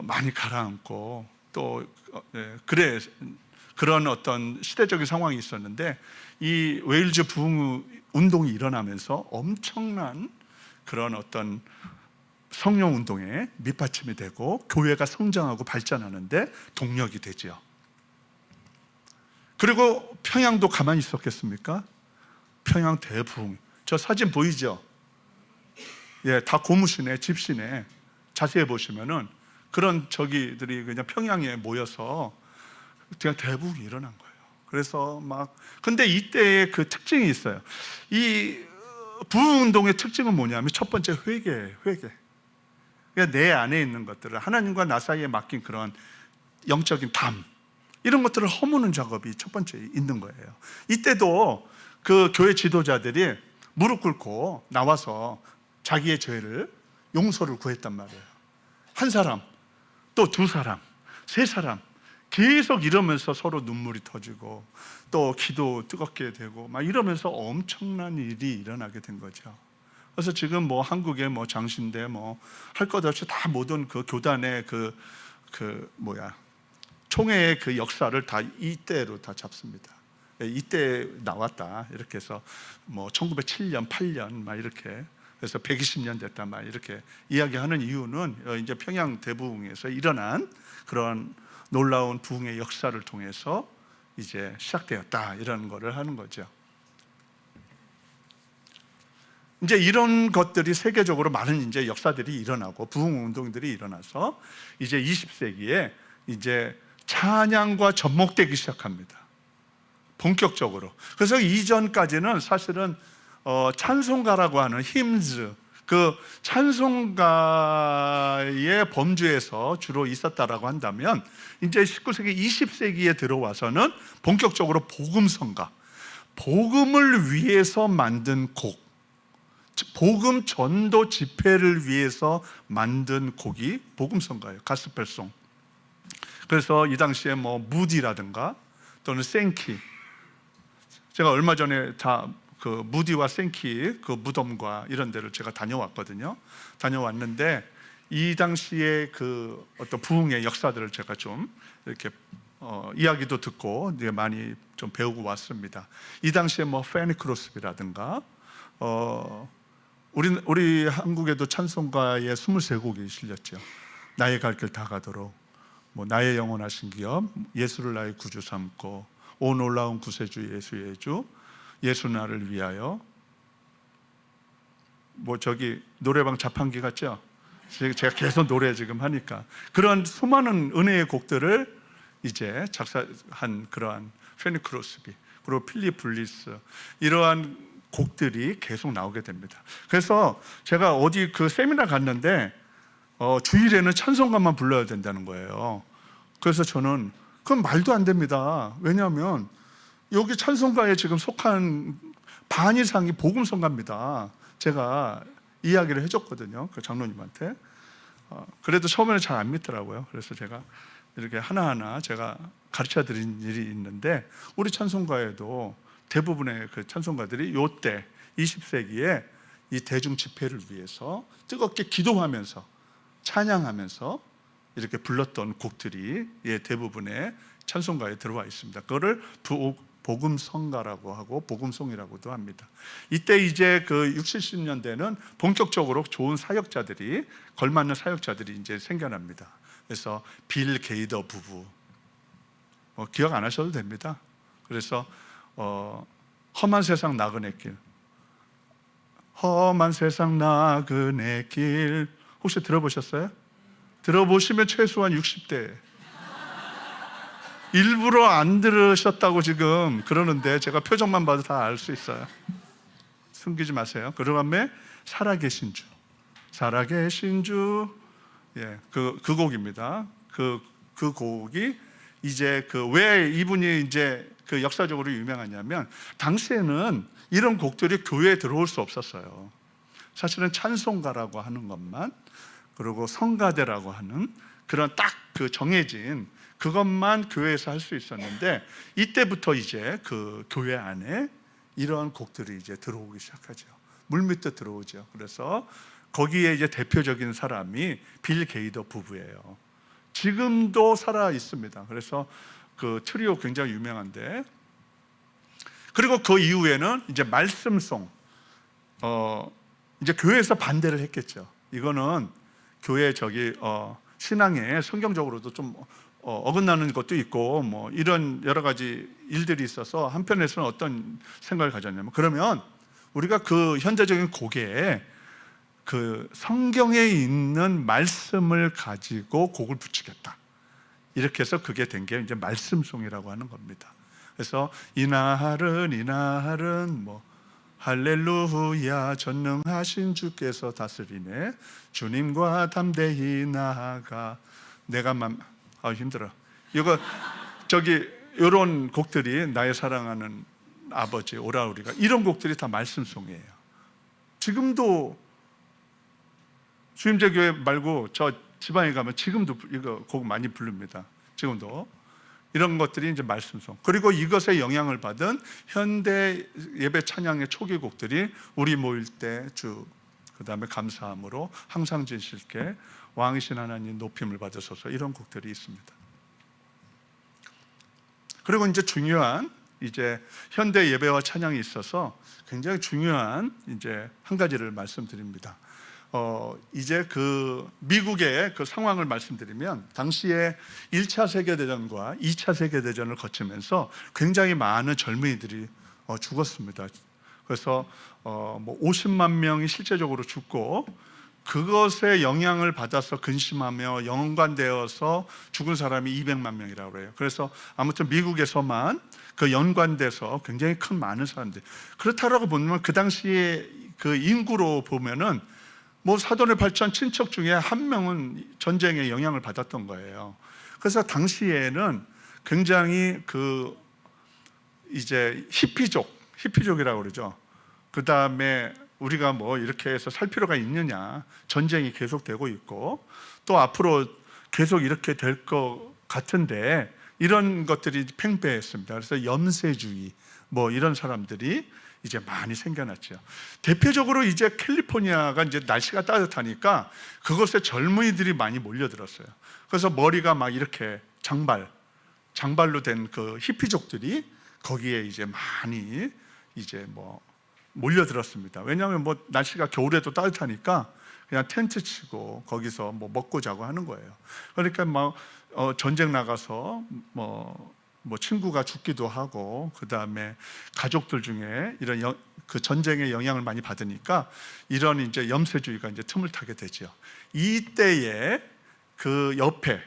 많이 가라앉고 또 그런 어떤 시대적인 상황이 있었는데 이 웨일즈 부흥 운동이 일어나면서 엄청난 그런 어떤 성령 운동에 밑받침이 되고 교회가 성장하고 발전하는데 동력이 되죠. 그리고 평양도 가만히 있었겠습니까? 평양 대부흥. 저 사진 보이죠? 예, 다 고무신에 집신에 자세히 보시면은 그런 저기들이 그냥 평양에 모여서 그냥 대부흥이 일어난 거예요. 그래서 근데 이때의 그 특징이 있어요. 이 부흥 운동의 특징은 뭐냐면 첫 번째 회개예요. 회개. 내 안에 있는 것들을 하나님과 나 사이에 맡긴 그런 영적인 담 이런 것들을 허무는 작업이 첫 번째 있는 거예요. 이때도 그 교회 지도자들이 무릎 꿇고 나와서 자기의 죄를 용서를 구했단 말이에요. 한 사람, 또 두 사람, 세 사람 계속 이러면서 서로 눈물이 터지고 또 기도 뜨겁게 되고 막 이러면서 엄청난 일이 일어나게 된 거죠. 그래서 지금 한국의 장신대 할 것 없이 다 모든 그 교단의 총회의 그 역사를 다 이때로 다 잡습니다. 이때 나왔다 이렇게 해서 1907년, 8년 막 이렇게 그래서 120년 됐다 막 이렇게 이야기하는 이유는 이제 평양 대부흥에서 일어난 그런 놀라운 부흥의 역사를 통해서 이제 시작되었다, 이런 거를 하는 거죠. 이제 이런 것들이 세계적으로 많은 이제 역사들이 일어나고 부흥 운동들이 일어나서 이제 20세기에 이제 찬양과 접목되기 시작합니다. 본격적으로. 그래서 이전까지는 사실은 찬송가라고 하는 힘즈, 그 찬송가의 범주에서 주로 있었다라고 한다면, 이제 19세기, 20세기에 들어와서는 본격적으로 복음성가, 복음을 위해서 만든 곡, 복음 전도 집회를 위해서 만든 곡이 복음성가예요. 가스펠송. 그래서 이 당시에 뭐 무디라든가 또는 생키, 제가 얼마 전에 그 무디와 생키 그 무덤과 이런 데를 제가 다녀왔는데 이 당시에 그 어떤 부흥의 역사들을 제가 좀 이렇게 이야기도 듣고 많이 좀 배우고 왔습니다. 이 당시에 뭐 페니 크로스비라든가 우리 한국에도 찬송가에 23곡이 실렸죠. 나의 갈 길 다 가도록, 뭐 나의 영원하신 기업, 예수를 나의 구주 삼고, 오 놀라운 구세주 예수의 주, 예수 나를 위하여, 뭐 저기 노래방 자판기 같죠? 제가 계속 노래 지금 하니까 그런 수많은 은혜의 곡들을 이제 작사한 그러한 페니 크로스비, 그리고 필립 블리스, 이러한 곡들이 계속 나오게 됩니다. 그래서 제가 어디 그 세미나 갔는데 주일에는 찬송가만 불러야 된다는 거예요. 그래서 저는 그건 말도 안 됩니다. 왜냐하면 여기 찬송가에 지금 속한 반 이상이 복음성가입니다. 제가 이야기를 해줬거든요, 그 장로님한테. 그래도 처음에는 잘 안 믿더라고요. 그래서 제가 이렇게 하나하나 제가 가르쳐 드린 일이 있는데, 우리 찬송가에도 대부분의 그 찬송가들이 요때 20세기에 이 대중 집회를 위해서 뜨겁게 기도하면서 찬양하면서 이렇게 불렀던 곡들이 대부분의 찬송가에 들어와 있습니다. 그거를 복음성가라고 하고 복음송이라고도 합니다. 이때 이제 그 60, 70년대는 본격적으로 좋은 사역자들이, 걸맞는 사역자들이 이제 생겨납니다. 그래서 빌 게이더 부부, 기억 안 하셔도 됩니다. 그래서 험한 세상 나그네 길, 험한 세상 나그네 길, 혹시 들어보셨어요? 들어보시면 최소한 60대. 일부러 안 들으셨다고 지금 그러는데 제가 표정만 봐도 다 알 수 있어요. 숨기지 마세요. 그 다음에 살아계신 주, 살아계신 주, 그 곡입니다. 그 곡이 이제 왜 이분이 이제 그 역사적으로 유명하냐면, 당시에는 이런 곡들이 교회에 들어올 수 없었어요. 사실은 찬송가라고 하는 것만, 그리고 성가대라고 하는 그런 딱 그 정해진 그것만 교회에서 할 수 있었는데, 이때부터 이제 그 교회 안에 이런 곡들이 이제 들어오기 시작하죠. 물밑에 들어오죠. 그래서 거기에 이제 대표적인 사람이 빌 게이더 부부예요. 지금도 살아 있습니다. 그래서 그 트리오 굉장히 유명한데, 그리고 그 이후에는 이제 말씀송, 이제 교회에서 반대를 했겠죠. 이거는 교회 신앙에 성경적으로도 좀 어긋나는 것도 있고, 뭐 이런 여러 가지 일들이 있어서 한편에서는 어떤 생각을 가졌냐면, 그러면 우리가 그 현대적인 곡에 그 성경에 있는 말씀을 가지고 곡을 붙이겠다, 이렇게 해서 그게 된 게 이제 말씀송이라고 하는 겁니다. 그래서 이날은 뭐 할렐루야 전능하신 주께서 다스리네, 주님과 담대히 나아가 내가 힘들어. 이거 이런 곡들이, 나의 사랑하는 아버지, 오라 우리가, 이런 곡들이 다 말씀송이에요. 지금도 주임제 교회 말고 저 지방에 가면 지금도 이거 곡 많이 부릅니다. 지금도 이런 것들이 이제 말씀송. 그리고 이것에 영향을 받은 현대 예배 찬양의 초기 곡들이 우리 모일 때 주, 그 다음에 감사함으로 항상 진실께 왕이신 하나님 높임을 받으소서, 이런 곡들이 있습니다. 그리고 이제 중요한 이제 현대 예배와 찬양이 있어서 굉장히 중요한 이제 한 가지를 말씀드립니다. 이제 그 미국의 그 상황을 말씀드리면, 당시에 1차 세계대전과 2차 세계대전을 거치면서 굉장히 많은 젊은이들이 죽었습니다. 그래서 뭐 50만 명이 실제적으로 죽고, 그것에 영향을 받아서 근심하며 연관되어서 죽은 사람이 200만 명이라고 해요. 그래서 아무튼 미국에서만 그 연관돼서 굉장히 큰 많은 사람들, 그렇다라고 보면 그 당시에 그 인구로 보면은 뭐 사돈의 발전 친척 중에 한 명은 전쟁에 영향을 받았던 거예요. 그래서 당시에는 굉장히 그 이제 히피족이라고 그러죠. 그 다음에 우리가 뭐 이렇게 해서 살 필요가 있느냐, 전쟁이 계속되고 있고 또 앞으로 계속 이렇게 될 것 같은데, 이런 것들이 팽배했습니다. 그래서 염세주의 뭐 이런 사람들이 이제 많이 생겨났죠. 대표적으로 이제 캘리포니아가 이제 날씨가 따뜻하니까 그곳에 젊은이들이 많이 몰려들었어요. 그래서 머리가 막 이렇게 장발로 된 그 히피족들이 거기에 이제 많이 이제 뭐 몰려들었습니다. 왜냐하면 뭐 날씨가 겨울에도 따뜻하니까 그냥 텐트 치고 거기서 뭐 먹고 자고 하는 거예요. 그러니까 막 전쟁 나가서 뭐 친구가 죽기도 하고, 그 다음에 가족들 중에 이런 그 전쟁의 영향을 많이 받으니까 이런 이제 염세주의가 이제 틈을 타게 되죠. 이때에 그 옆에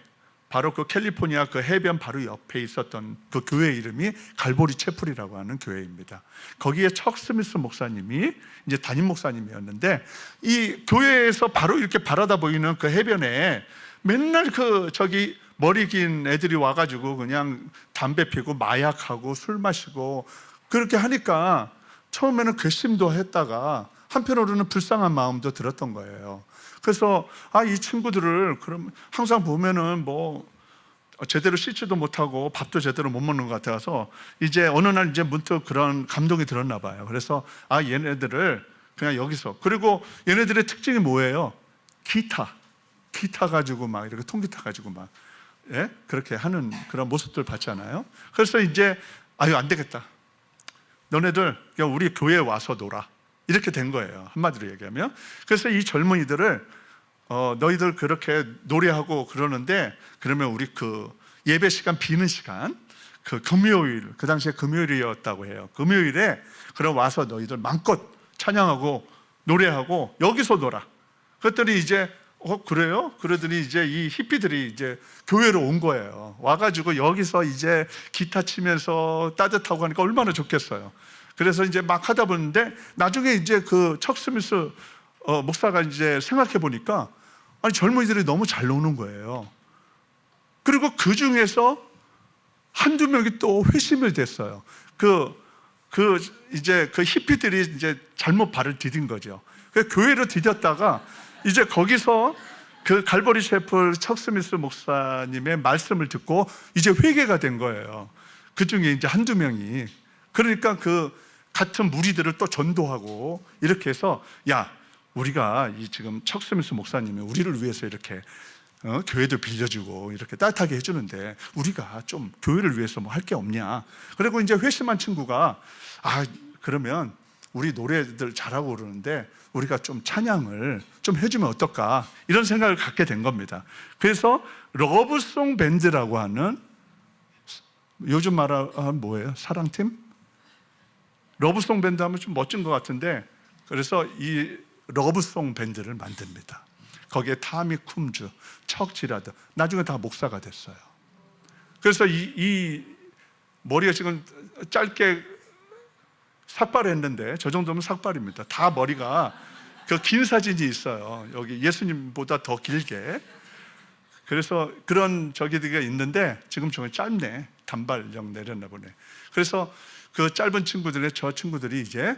바로 그 캘리포니아 그 해변 바로 옆에 있었던 그 교회 이름이 갈보리 채플이라고 하는 교회입니다. 거기에 척 스미스 목사님이 이제 담임 목사님이었는데, 이 교회에서 바로 이렇게 바라다 보이는 그 해변에 맨날 그 저기 머리 긴 애들이 와가지고 그냥 담배 피고 마약하고 술 마시고 그렇게 하니까 처음에는 괘씸도 했다가 한편으로는 불쌍한 마음도 들었던 거예요. 그래서 이 친구들을 그럼 항상 보면은 뭐 제대로 씻지도 못하고 밥도 제대로 못 먹는 것 같아서 이제 어느 날 이제 문득 그런 감동이 들었나 봐요. 그래서 얘네들을 그냥 여기서, 그리고 얘네들의 특징이 뭐예요? 기타 가지고 막 이렇게 통기타 가지고 막 그렇게 하는 그런 모습들 봤잖아요. 그래서 이제 안 되겠다, 너네들 그냥 우리 교회에 와서 놀아, 이렇게 된 거예요, 한마디로 얘기하면. 그래서 이 젊은이들을 너희들 그렇게 노래하고 그러는데, 그러면 우리 그 예배 시간 비는 시간, 그 금요일, 그 당시에 금요일이었다고 해요. 금요일에 그럼 와서 너희들 마음껏 찬양하고 노래하고 여기서 놀아. 그랬더니 이제 그래요? 그러더니 이제 이 히피들이 이제 교회로 온 거예요. 와가지고 여기서 이제 기타 치면서 따뜻하고 하니까 얼마나 좋겠어요. 그래서 이제 막 하다 보는데 나중에 이제 그 척 스미스 목사가 이제 생각해 보니까 젊은이들이 너무 잘 노는 거예요. 그리고 그 중에서 한두 명이 또 회심을 됐어요. 이제 그 히피들이 이제 잘못 발을 디딘 거죠. 그 교회로 디뎠다가 이제 거기서 그 갈보리 셰플 척 스미스 목사님의 말씀을 듣고 이제 회개가 된 거예요. 그 중에 이제 한두 명이. 그러니까 그 같은 무리들을 또 전도하고 이렇게 해서, 우리가 이 지금 척 스미스 목사님이 우리를 위해서 이렇게 교회도 빌려주고 이렇게 따뜻하게 해주는데 우리가 좀 교회를 위해서 뭐 할 게 없냐. 그리고 이제 회심한 친구가 그러면 우리 노래들 잘하고 그러는데 우리가 좀 찬양을 좀 해주면 어떨까, 이런 생각을 갖게 된 겁니다. 그래서 러브송 밴드라고 하는, 요즘 말하면 뭐예요? 사랑팀? 러브송 밴드 하면 좀 멋진 것 같은데, 그래서 이 러브송 밴드를 만듭니다. 거기에 타미 쿰즈, 척 지라드, 나중에 다 목사가 됐어요. 그래서 이 머리가 지금 짧게 삭발했는데, 저 정도면 삭발입니다. 다 머리가 그 긴 사진이 있어요. 여기 예수님보다 더 길게. 그래서 그런 저기가 있는데 지금 좀 짧네. 단발령 내렸나 보네. 그래서 그 짧은 친구들의 저 친구들이 이제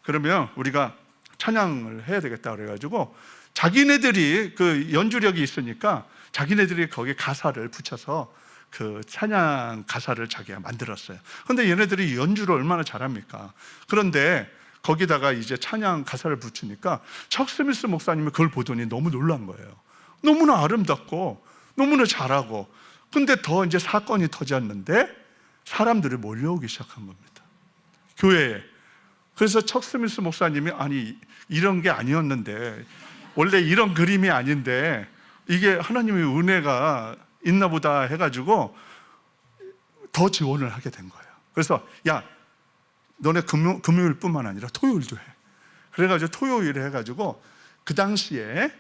그러면 우리가 찬양을 해야 되겠다 그래가지고 자기네들이 그 연주력이 있으니까 자기네들이 거기에 가사를 붙여서 그 찬양 가사를 자기가 만들었어요. 그런데 얘네들이 연주를 얼마나 잘합니까? 그런데 거기다가 이제 찬양 가사를 붙이니까 척 스미스 목사님이 그걸 보더니 너무 놀란 거예요. 너무나 아름답고 너무나 잘하고. 근데 더 이제 사건이 터졌는데 사람들이 몰려오기 시작한 겁니다, 교회에. 그래서 척 스미스 목사님이 이런 게 아니었는데 원래 이런 그림이 아닌데 이게 하나님의 은혜가 있나 보다 해가지고 더 지원을 하게 된 거예요. 그래서 야, 너네 금요일뿐만 아니라 토요일도 해. 그래가지고 토요일에 해가지고 그 당시에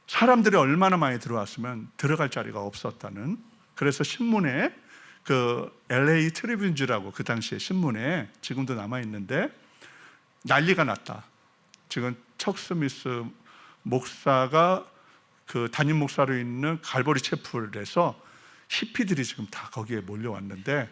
사람들이 얼마나 많이 들어왔으면 들어갈 자리가 없었다는, 그래서 신문에 그 LA 트리뷴즈라고 그 당시에 신문에 지금도 남아있는데 난리가 났다. 지금 척 스미스 목사가 그 담임 목사로 있는 갈보리 채플에서 히피들이 지금 다 거기에 몰려왔는데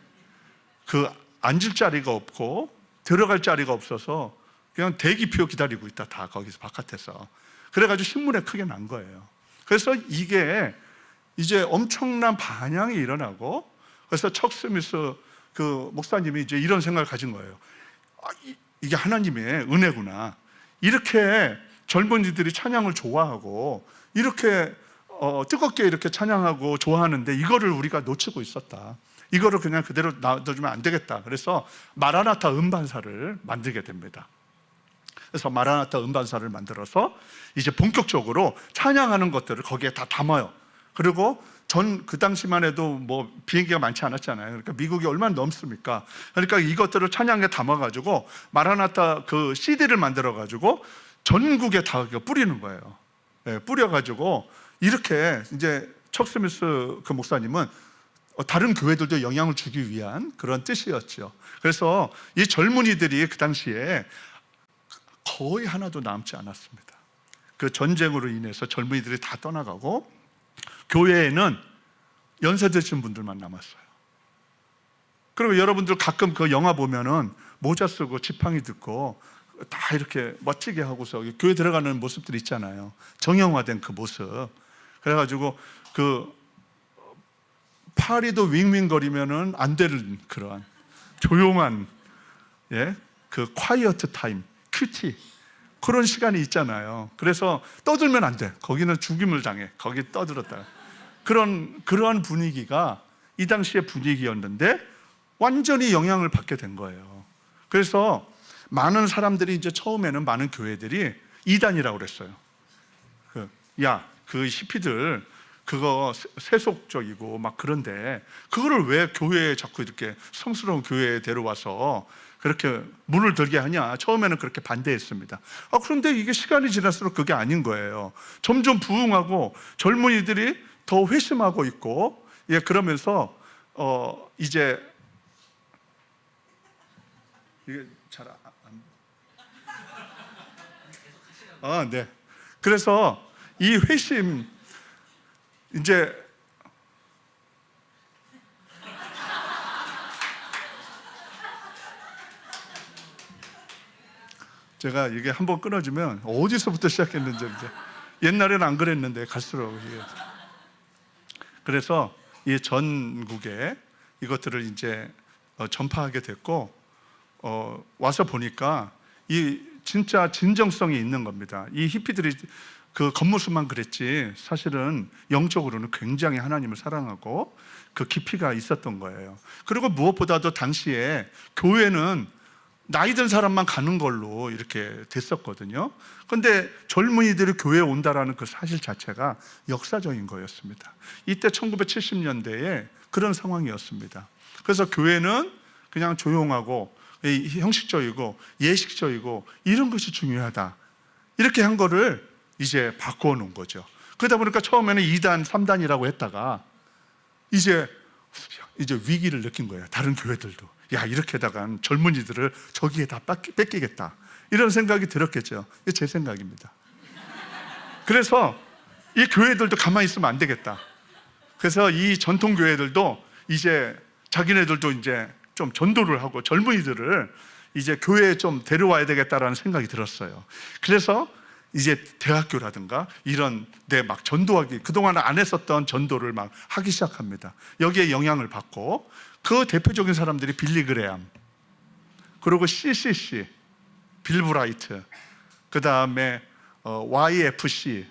그 앉을 자리가 없고 들어갈 자리가 없어서 그냥 대기표 기다리고 있다, 다 거기서 바깥에서. 그래가지고 신문에 크게 난 거예요. 그래서 이게 이제 엄청난 반향이 일어나고, 그래서 척 스미스 그 목사님이 이제 이런 생각을 가진 거예요. 이게 하나님의 은혜구나. 이렇게 젊은이들이 찬양을 좋아하고 이렇게 뜨겁게 이렇게 찬양하고 좋아하는데 이거를 우리가 놓치고 있었다. 이거를 그냥 그대로 놔두면 안 되겠다. 그래서 마라나타 음반사를 만들게 됩니다. 그래서 마라나타 음반사를 만들어서 이제 본격적으로 찬양하는 것들을 거기에 다 담아요. 그리고 그 당시만 해도 뭐 비행기가 많지 않았잖아요. 그러니까 미국이 얼마나 넘습니까? 그러니까 이것들을 찬양에 담아가지고 마라나타 그 CD를 만들어가지고 전국에 다 뿌리는 거예요. 네, 뿌려가지고 이렇게 이제 척 스미스 그 목사님은 다른 교회들도 영향을 주기 위한 그런 뜻이었죠. 그래서 이 젊은이들이 그 당시에 거의 하나도 남지 않았습니다. 그 전쟁으로 인해서 젊은이들이 다 떠나가고 교회에는 연세 드신 분들만 남았어요. 그리고 여러분들 가끔 그 영화 보면은 모자 쓰고 지팡이 듣고 다 이렇게 멋지게 하고서 교회 들어가는 모습들 있잖아요. 정형화된 그 모습. 그래가지고 그 파리도 윙윙거리면은 안 되는 그런 조용한, 예, 그 콰이어트 타임, 큐티, 그런 시간이 있잖아요. 그래서 떠들면 안 돼. 거기는 죽임을 당해. 거기 떠들었다. 그런 분위기가 이 당시의 분위기였는데 완전히 영향을 받게 된 거예요. 그래서 많은 사람들이 이제 처음에는 많은 교회들이 이단이라고 그랬어요. 그 히피들 그거 세속적이고 막 그런데 그거를 왜 교회에 자꾸 이렇게 성스러운 교회에 데려와서 그렇게 물을 들게 하냐. 처음에는 그렇게 반대했습니다. 그런데 이게 시간이 지날수록 그게 아닌 거예요. 점점 부흥하고 젊은이들이 더 회심하고 있고, 예, 그러면서 이제 이게 잘 안 네. 그래서 이 회심 이제 제가 이게 한번 끊어지면 어디서부터 시작했는지 이제 옛날에는 안 그랬는데 갈수록 이게. 그래서 이 전국에 이것들을 이제 전파하게 됐고 와서 보니까 이 진짜 진정성이 있는 겁니다. 이 히피들이 그 겉모습만 그랬지 사실은 영적으로는 굉장히 하나님을 사랑하고 그 깊이가 있었던 거예요. 그리고 무엇보다도 당시에 교회는 나이 든 사람만 가는 걸로 이렇게 됐었거든요. 그런데 젊은이들이 교회에 온다라는 그 사실 자체가 역사적인 거였습니다. 이때 1970년대에 그런 상황이었습니다. 그래서 교회는 그냥 조용하고 형식적이고 예식적이고 이런 것이 중요하다, 이렇게 한 거를 이제 바꾸어 놓은 거죠. 그러다 보니까 처음에는 2단, 3단이라고 했다가 이제 위기를 느낀 거예요. 다른 교회들도. 야, 이렇게다가 젊은이들을 저기에 다 뺏기겠다, 이런 생각이 들었겠죠. 이게 제 생각입니다. 그래서 이 교회들도 가만히 있으면 안 되겠다. 그래서 이 전통 교회들도 이제 자기네들도 이제 좀 전도를 하고 젊은이들을 이제 교회에 좀 데려와야 되겠다라는 생각이 들었어요. 그래서 이제 대학교라든가 이런 데 막 전도하기, 그동안 안 했었던 전도를 막 하기 시작합니다. 여기에 영향을 받고 그 대표적인 사람들이 빌리 그레암, 그리고 CCC, 빌 브라이트, 그 다음에 YFC,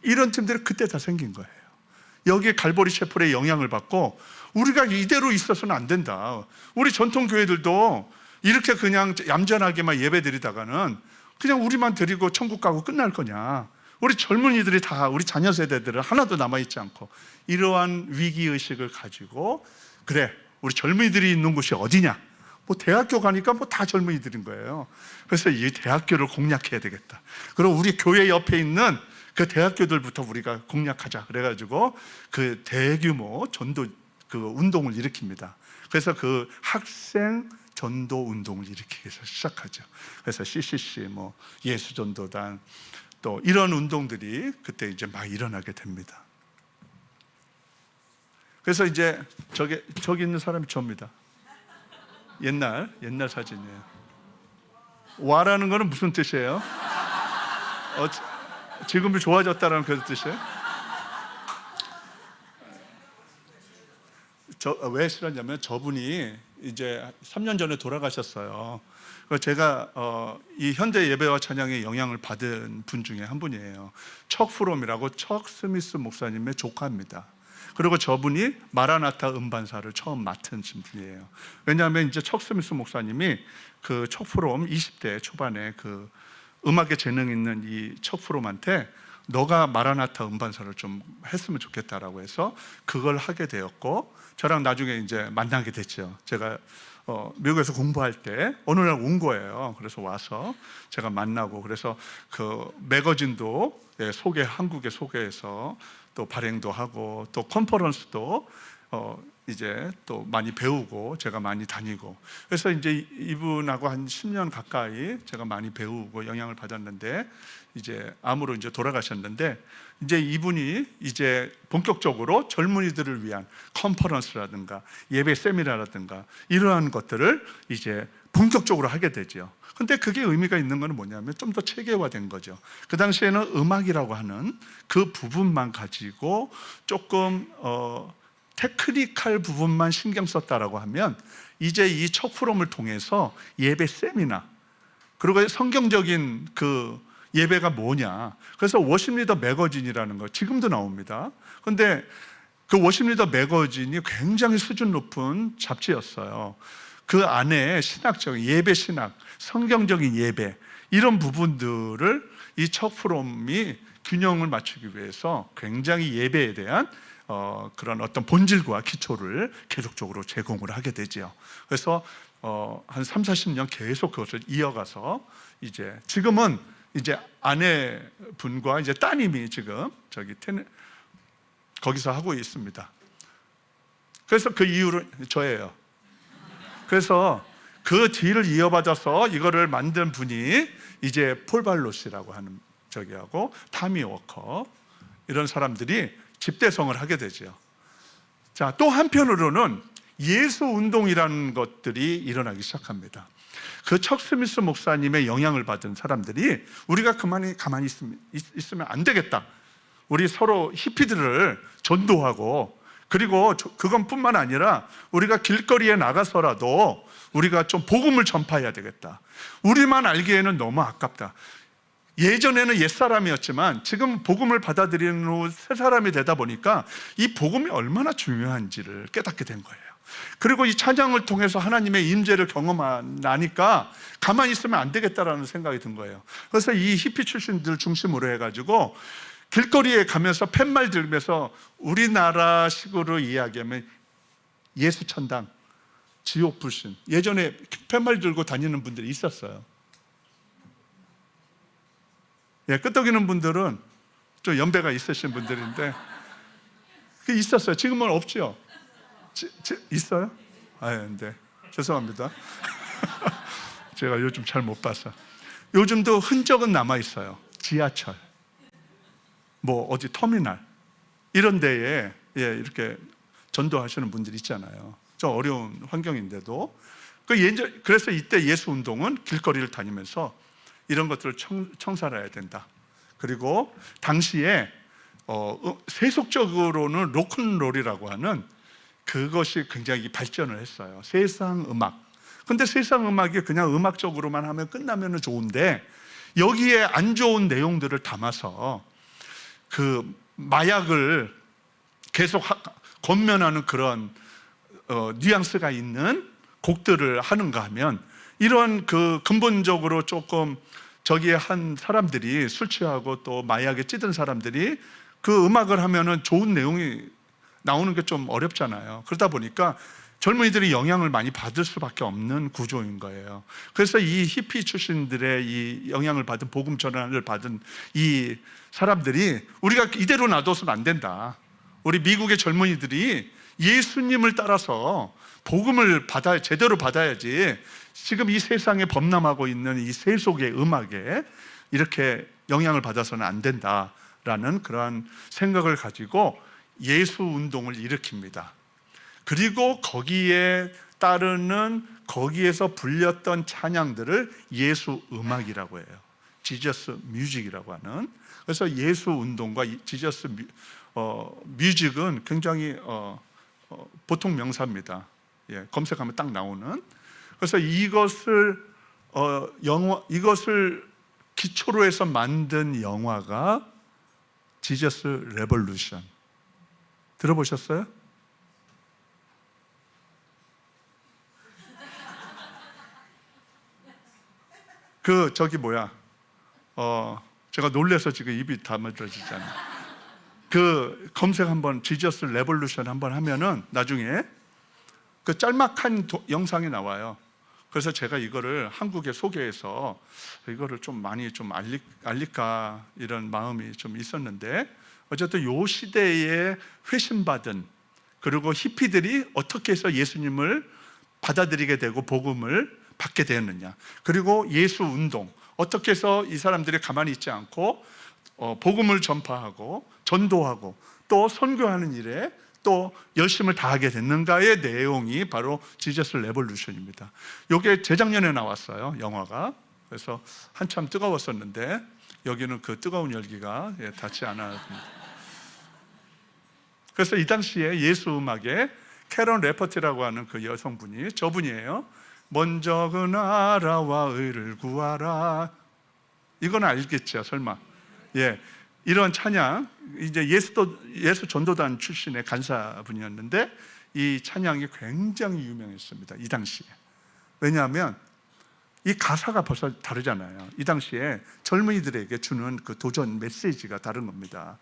이런 팀들이 그때 다 생긴 거예요. 여기에 갈보리 채플의 영향을 받고 우리가 이대로 있어서는 안 된다. 우리 전통 교회들도 이렇게 그냥 얌전하게만 예배 드리다가는 그냥 우리만 데리고 천국 가고 끝날 거냐? 우리 젊은이들이 다, 우리 자녀 세대들은 하나도 남아있지 않고, 이러한 위기의식을 가지고, 그래, 우리 젊은이들이 있는 곳이 어디냐? 뭐 대학교 가니까 뭐 다 젊은이들인 거예요. 그래서 이 대학교를 공략해야 되겠다. 그리고 우리 교회 옆에 있는 그 대학교들부터 우리가 공략하자. 그래가지고 그 대규모 전도 그 운동을 일으킵니다. 그래서 그 학생 전도 운동을 일으키기 위해서 시작하죠. 그래서 CCC, 뭐 예수전도단, 또 이런 운동들이 그때 이제 막 일어나게 됩니다. 그래서 이제 저기 있는 사람이 저입니다. 옛날 사진이에요. 와라는 거는 무슨 뜻이에요? 지금이 좋아졌다는 그런 뜻이에요? 왜 싫었냐면 저분이 이제 3년 전에 돌아가셨어요. 제가 이 현대 예배와 찬양의 영향을 받은 분 중에 한 분이에요. 척 프롬이라고 척 스미스 목사님의 조카입니다. 그리고 저분이 마라나타 음반사를 처음 맡은 분이에요. 왜냐하면 이제 척 스미스 목사님이 그 척 프롬 20대 초반에 그 음악에 재능 있는 이 척 프롬한테 너가 마라나타 음반사를 좀 했으면 좋겠다라고 해서 그걸 하게 되었고, 저랑 나중에 이제 만나게 됐죠. 제가 미국에서 공부할 때 어느 날 온 거예요. 그래서 와서 제가 만나고, 그래서 그 매거진도 한국에 소개해서 또 발행도 하고, 또 컨퍼런스도 이제 또 많이 배우고, 제가 많이 다니고, 그래서 이제 이분하고 한 10년 가까이 제가 많이 배우고 영향을 받았는데, 이제 암으로 이제 돌아가셨는데, 이제 이분이 이제 본격적으로 젊은이들을 위한 컨퍼런스라든가 예배 세미나라든가 이러한 것들을 이제 본격적으로 하게 되죠. 근데 그게 의미가 있는 건 뭐냐면 좀 더 체계화된 거죠. 그 당시에는 음악이라고 하는 그 부분만 가지고 조금 테크니컬 부분만 신경 썼다라고 하면, 이제 이 척 프롬을 통해서 예배 세미나, 그리고 성경적인 그 예배가 뭐냐, 그래서 워십 리더 매거진이라는 거 지금도 나옵니다. 근데 그 워십 리더 매거진이 굉장히 수준 높은 잡지였어요. 그 안에 신학적인 예배 신학, 성경적인 예배, 이런 부분들을 이 척 프롬이 균형을 맞추기 위해서 굉장히 예배에 대한 그런 어떤 본질과 기초를 계속적으로 제공을 하게 되죠. 그래서 한 3, 40년 계속 그것을 이어가서 이제 지금은 이제 아내분과 이제 따님이 지금 거기서 하고 있습니다. 그래서 그 이후로 저예요. 그래서 그 뒤를 이어받아서 이거를 만든 분이 이제 폴 발로시라고 하는 저기하고 타미 워커, 이런 사람들이 집대성을 하게 되죠. 자, 또 한편으로는 예수 운동이라는 것들이 일어나기 시작합니다. 그 척 스미스 목사님의 영향을 받은 사람들이 우리가 가만히 있으면 안 되겠다. 우리 서로 히피들을 전도하고, 그리고 그건 뿐만 아니라 우리가 길거리에 나가서라도 우리가 좀 복음을 전파해야 되겠다. 우리만 알기에는 너무 아깝다. 예전에는 옛사람이었지만 지금 복음을 받아들이는 후 새 사람이 되다 보니까 이 복음이 얼마나 중요한지를 깨닫게 된 거예요. 그리고 이 찬양을 통해서 하나님의 임재를 경험하니까 가만히 있으면 안 되겠다라는 생각이 든 거예요. 그래서 이 히피 출신들 중심으로 해가지고 길거리에 가면서 팻말 들면서 우리나라식으로 이야기하면 예수천당, 지옥 불신, 예전에 팻말 들고 다니는 분들이 있었어요. 끄떡이는 분들은 좀 연배가 있으신 분들인데 그게 있었어요. 지금은 없죠. 있어요? 네. 죄송합니다. 제가 요즘 잘 못 봐서. 요즘도 흔적은 남아 있어요. 지하철, 뭐 어디 터미널 이런 데에 이렇게 전도하시는 분들이 있잖아요. 좀 어려운 환경인데도. 그래서 이때 예수 운동은 길거리를 다니면서 이런 것들을 청산해야 된다. 그리고 당시에 세속적으로는 로큰롤이라고 하는 그것이 굉장히 발전을 했어요. 세상 음악. 근데 세상 음악이 그냥 음악적으로만 하면 끝나면 좋은데, 여기에 안 좋은 내용들을 담아서 그 마약을 계속 권면하는 그런 뉘앙스가 있는 곡들을 하는가 하면, 이런 그 근본적으로 조금 저기에 한 사람들이 술 취하고 또 마약에 찌든 사람들이 그 음악을 하면은 좋은 내용이 나오는 게 좀 어렵잖아요. 그러다 보니까 젊은이들이 영향을 많이 받을 수밖에 없는 구조인 거예요. 그래서 이 히피 출신들의 이 영향을 받은, 복음 전환을 받은 이 사람들이 우리가 이대로 놔둬서는 안 된다. 우리 미국의 젊은이들이 예수님을 따라서 복음을 제대로 받아야지 지금 이 세상에 범람하고 있는 이 세속의 음악에 이렇게 영향을 받아서는 안 된다라는 그러한 생각을 가지고 예수 운동을 일으킵니다. 그리고 거기에 따르는, 거기에서 불렸던 찬양들을 예수 음악이라고 해요. 지저스 뮤직이라고 하는. 그래서 예수 운동과 지저스 뮤직은 굉장히 보통 명사입니다. 예, 검색하면 딱 나오는. 그래서 이것을 기초로 해서 만든 영화가 지저스 레볼루션. 들어보셨어요? 제가 놀래서 지금 입이 다물어지잖아요. 검색 한번, 지저스 레볼루션 한번 하면은 나중에 그 짤막한 영상이 나와요. 그래서 제가 이거를 한국에 소개해서 이거를 좀 많이 좀 알릴까 이런 마음이 좀 있었는데, 어쨌든 요 시대에 회심받은, 그리고 히피들이 어떻게 해서 예수님을 받아들이게 되고 복음을 받게 되었느냐, 그리고 예수 운동 어떻게 해서 이 사람들이 가만히 있지 않고 복음을 전파하고 전도하고 또 선교하는 일에 또 열심을 다하게 됐는가의 내용이 바로 지저스 레볼루션입니다. 이게 재작년에 나왔어요, 영화가. 그래서 한참 뜨거웠었는데 여기는 그 뜨거운 열기가 닿지 않았습니다. 그래서 이 당시에 예수 음악에 캐런 레퍼티라고 하는 그 여성분이, 저분이에요. 먼저 그 나라와 의를 구하라. 이건 알겠죠, 설마. 예, 이런 찬양, 이제 예수 전도단 출신의 간사분이었는데 이 찬양이 굉장히 유명했습니다, 이 당시에. 왜냐하면 이 가사가 벌써 다르잖아요. 이 당시에 젊은이들에게 주는 그 도전 메시지가 다른 겁니다.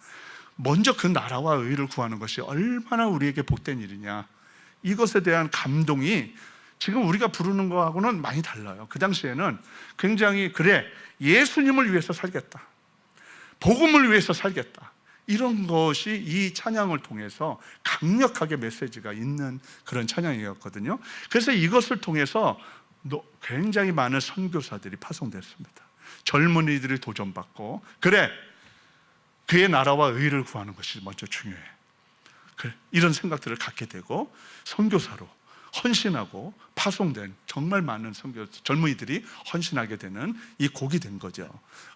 먼저 그 나라와 의를 구하는 것이 얼마나 우리에게 복된 일이냐, 이것에 대한 감동이 지금 우리가 부르는 거하고는 많이 달라요. 그 당시에는 굉장히, 그래, 예수님을 위해서 살겠다, 복음을 위해서 살겠다, 이런 것이 이 찬양을 통해서 강력하게 메시지가 있는 그런 찬양이었거든요. 그래서 이것을 통해서 굉장히 많은 선교사들이 파송됐습니다. 젊은이들이 도전받고, 그래, 그의 나라와 의를 구하는 것이 먼저 중요해, 그래, 이런 생각들을 갖게 되고 선교사로 헌신하고 파송된 정말 많은 젊은이들이 헌신하게 되는 이 곡이 된 거죠.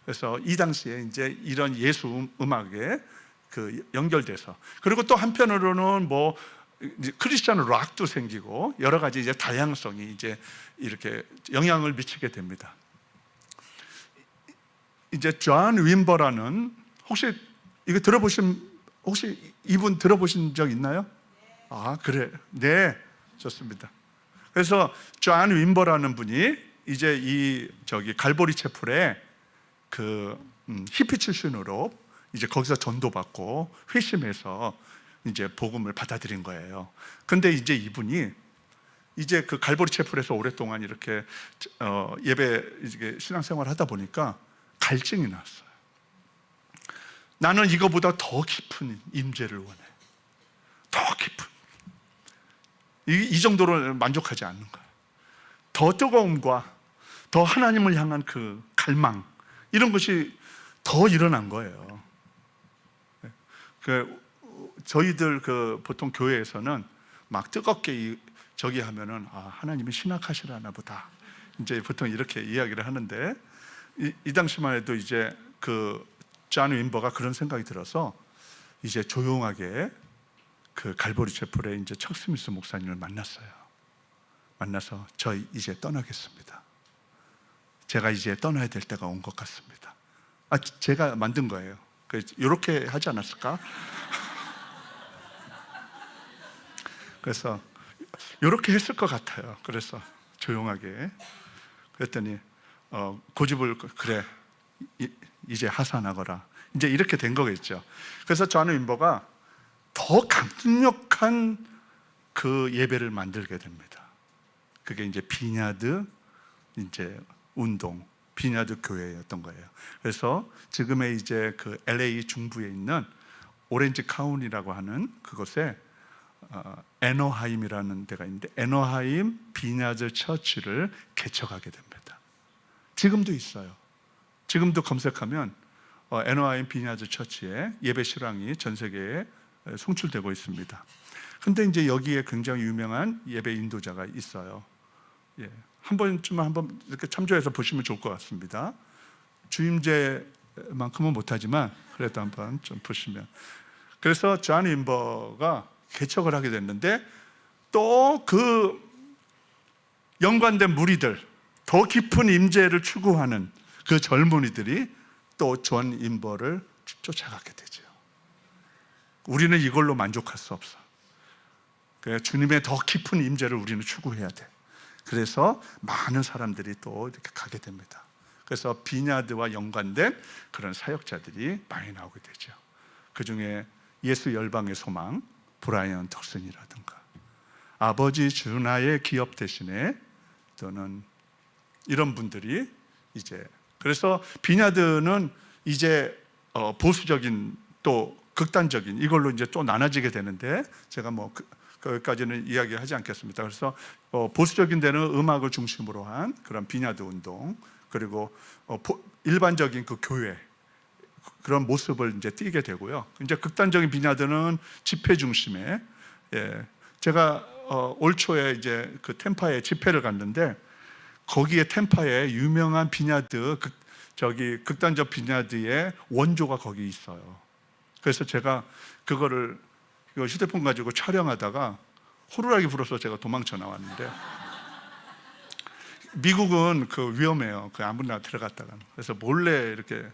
그래서 이 당시에 이제 이런 예수 음악에 연결돼서, 그리고 또 한편으로는 뭐 이제 크리스찬 락도 생기고 여러 가지 이제 다양성이 이제 이렇게 영향을 미치게 됩니다. 이제 존 윈버라는, 혹시 이거 혹시 이분 들어보신 적 있나요? 아, 그래. 네. 좋습니다. 그래서 존 윈버라는 분이 이제 갈보리 채플에 히피 출신으로 이제 거기서 전도받고 회심해서 이제 복음을 받아들인 거예요. 근데 이제 이분이 이제 그 갈보리 채플에서 오랫동안 이렇게 예배 신앙생활을 하다 보니까 갈증이 났어요. 나는 이거보다 더 깊은 임재를 원해. 더 깊은. 이 정도로 만족하지 않는 거예요. 더 뜨거움과 더 하나님을 향한 그 갈망, 이런 것이 더 일어난 거예요. 저희들 보통 교회에서는 막 뜨겁게 저기 하면은 하나님이 신학하시려나 보다, 이제 보통 이렇게 이야기를 하는데, 이 당시만 해도 이제 존 윈버가 그런 생각이 들어서 이제 조용하게 갈보리 채플에 이제 척 스미스 목사님을 만나서 저 이제 떠나겠습니다. 제가 이제 떠나야 될 때가 온 것 같습니다. 제가 만든 거예요. 이렇게 하지 않았을까? 그래서 이렇게 했을 것 같아요. 그래서 조용하게. 그랬더니 고집을 그래 이제 하산하거라. 이제 이렇게 된 거겠죠. 그래서 존 윈버가 더 강력한 그 예배를 만들게 됩니다. 그게 이제 비냐드 이제 운동, 비냐드 교회였던 거예요. 그래서 지금의 이제 그 LA 중부에 있는 오렌지 카운티라고 하는 그곳에 애너하임이라는 데가 있는데 애너하임 비냐드 처치를 개척하게 됩니다. 지금도 있어요. 지금도 검색하면 애너하임 비냐드 처치의 예배 실황이 전 세계에 송출되고 있습니다. 근데 이제 여기에 굉장히 유명한 예배 인도자가 있어요. 예, 한 번쯤 이렇게 참조해서 보시면 좋을 것 같습니다. 주임제만큼은 못하지만 그래도 한번 좀 보시면. 그래서 존 윈버가 개척을 하게 됐는데 또 그 연관된 무리들, 더 깊은 임재를 추구하는 그 젊은이들이 또 존 윈버를 쫓아가게 되죠. 우리는 이걸로 만족할 수 없어. 그래서 주님의 더 깊은 임재를 우리는 추구해야 돼. 그래서 많은 사람들이 또 이렇게 가게 됩니다. 그래서 비냐드와 연관된 그런 사역자들이 많이 나오게 되죠. 그 중에 예수 열방의 소망 브라이언 덕슨이라든가 아버지 주 나의 기업 대신에 또는 이런 분들이 이제 그래서 비냐드는 이제 보수적인 또 극단적인 이걸로 이제 또 나눠지게 되는데 제가 뭐 거기까지는 이야기하지 않겠습니다. 그래서 보수적인 데는 음악을 중심으로 한 그런 비냐드 운동 그리고 일반적인 그 교회 그런 모습을 이제 띠게 되고요. 이제 극단적인 비냐드는 집회 중심에 제가 올 초에 이제 그 템파에 집회를 갔는데 거기에 템파에 유명한 비냐드 극단적 비냐드의 원조가 거기 있어요. 그래서 제가 그거를 휴대폰 가지고 촬영하다가 호루라기 불어서 제가 도망쳐 나왔는데 미국은 그 위험해요. 그 아무나 들어갔다가 그래서 몰래 이렇게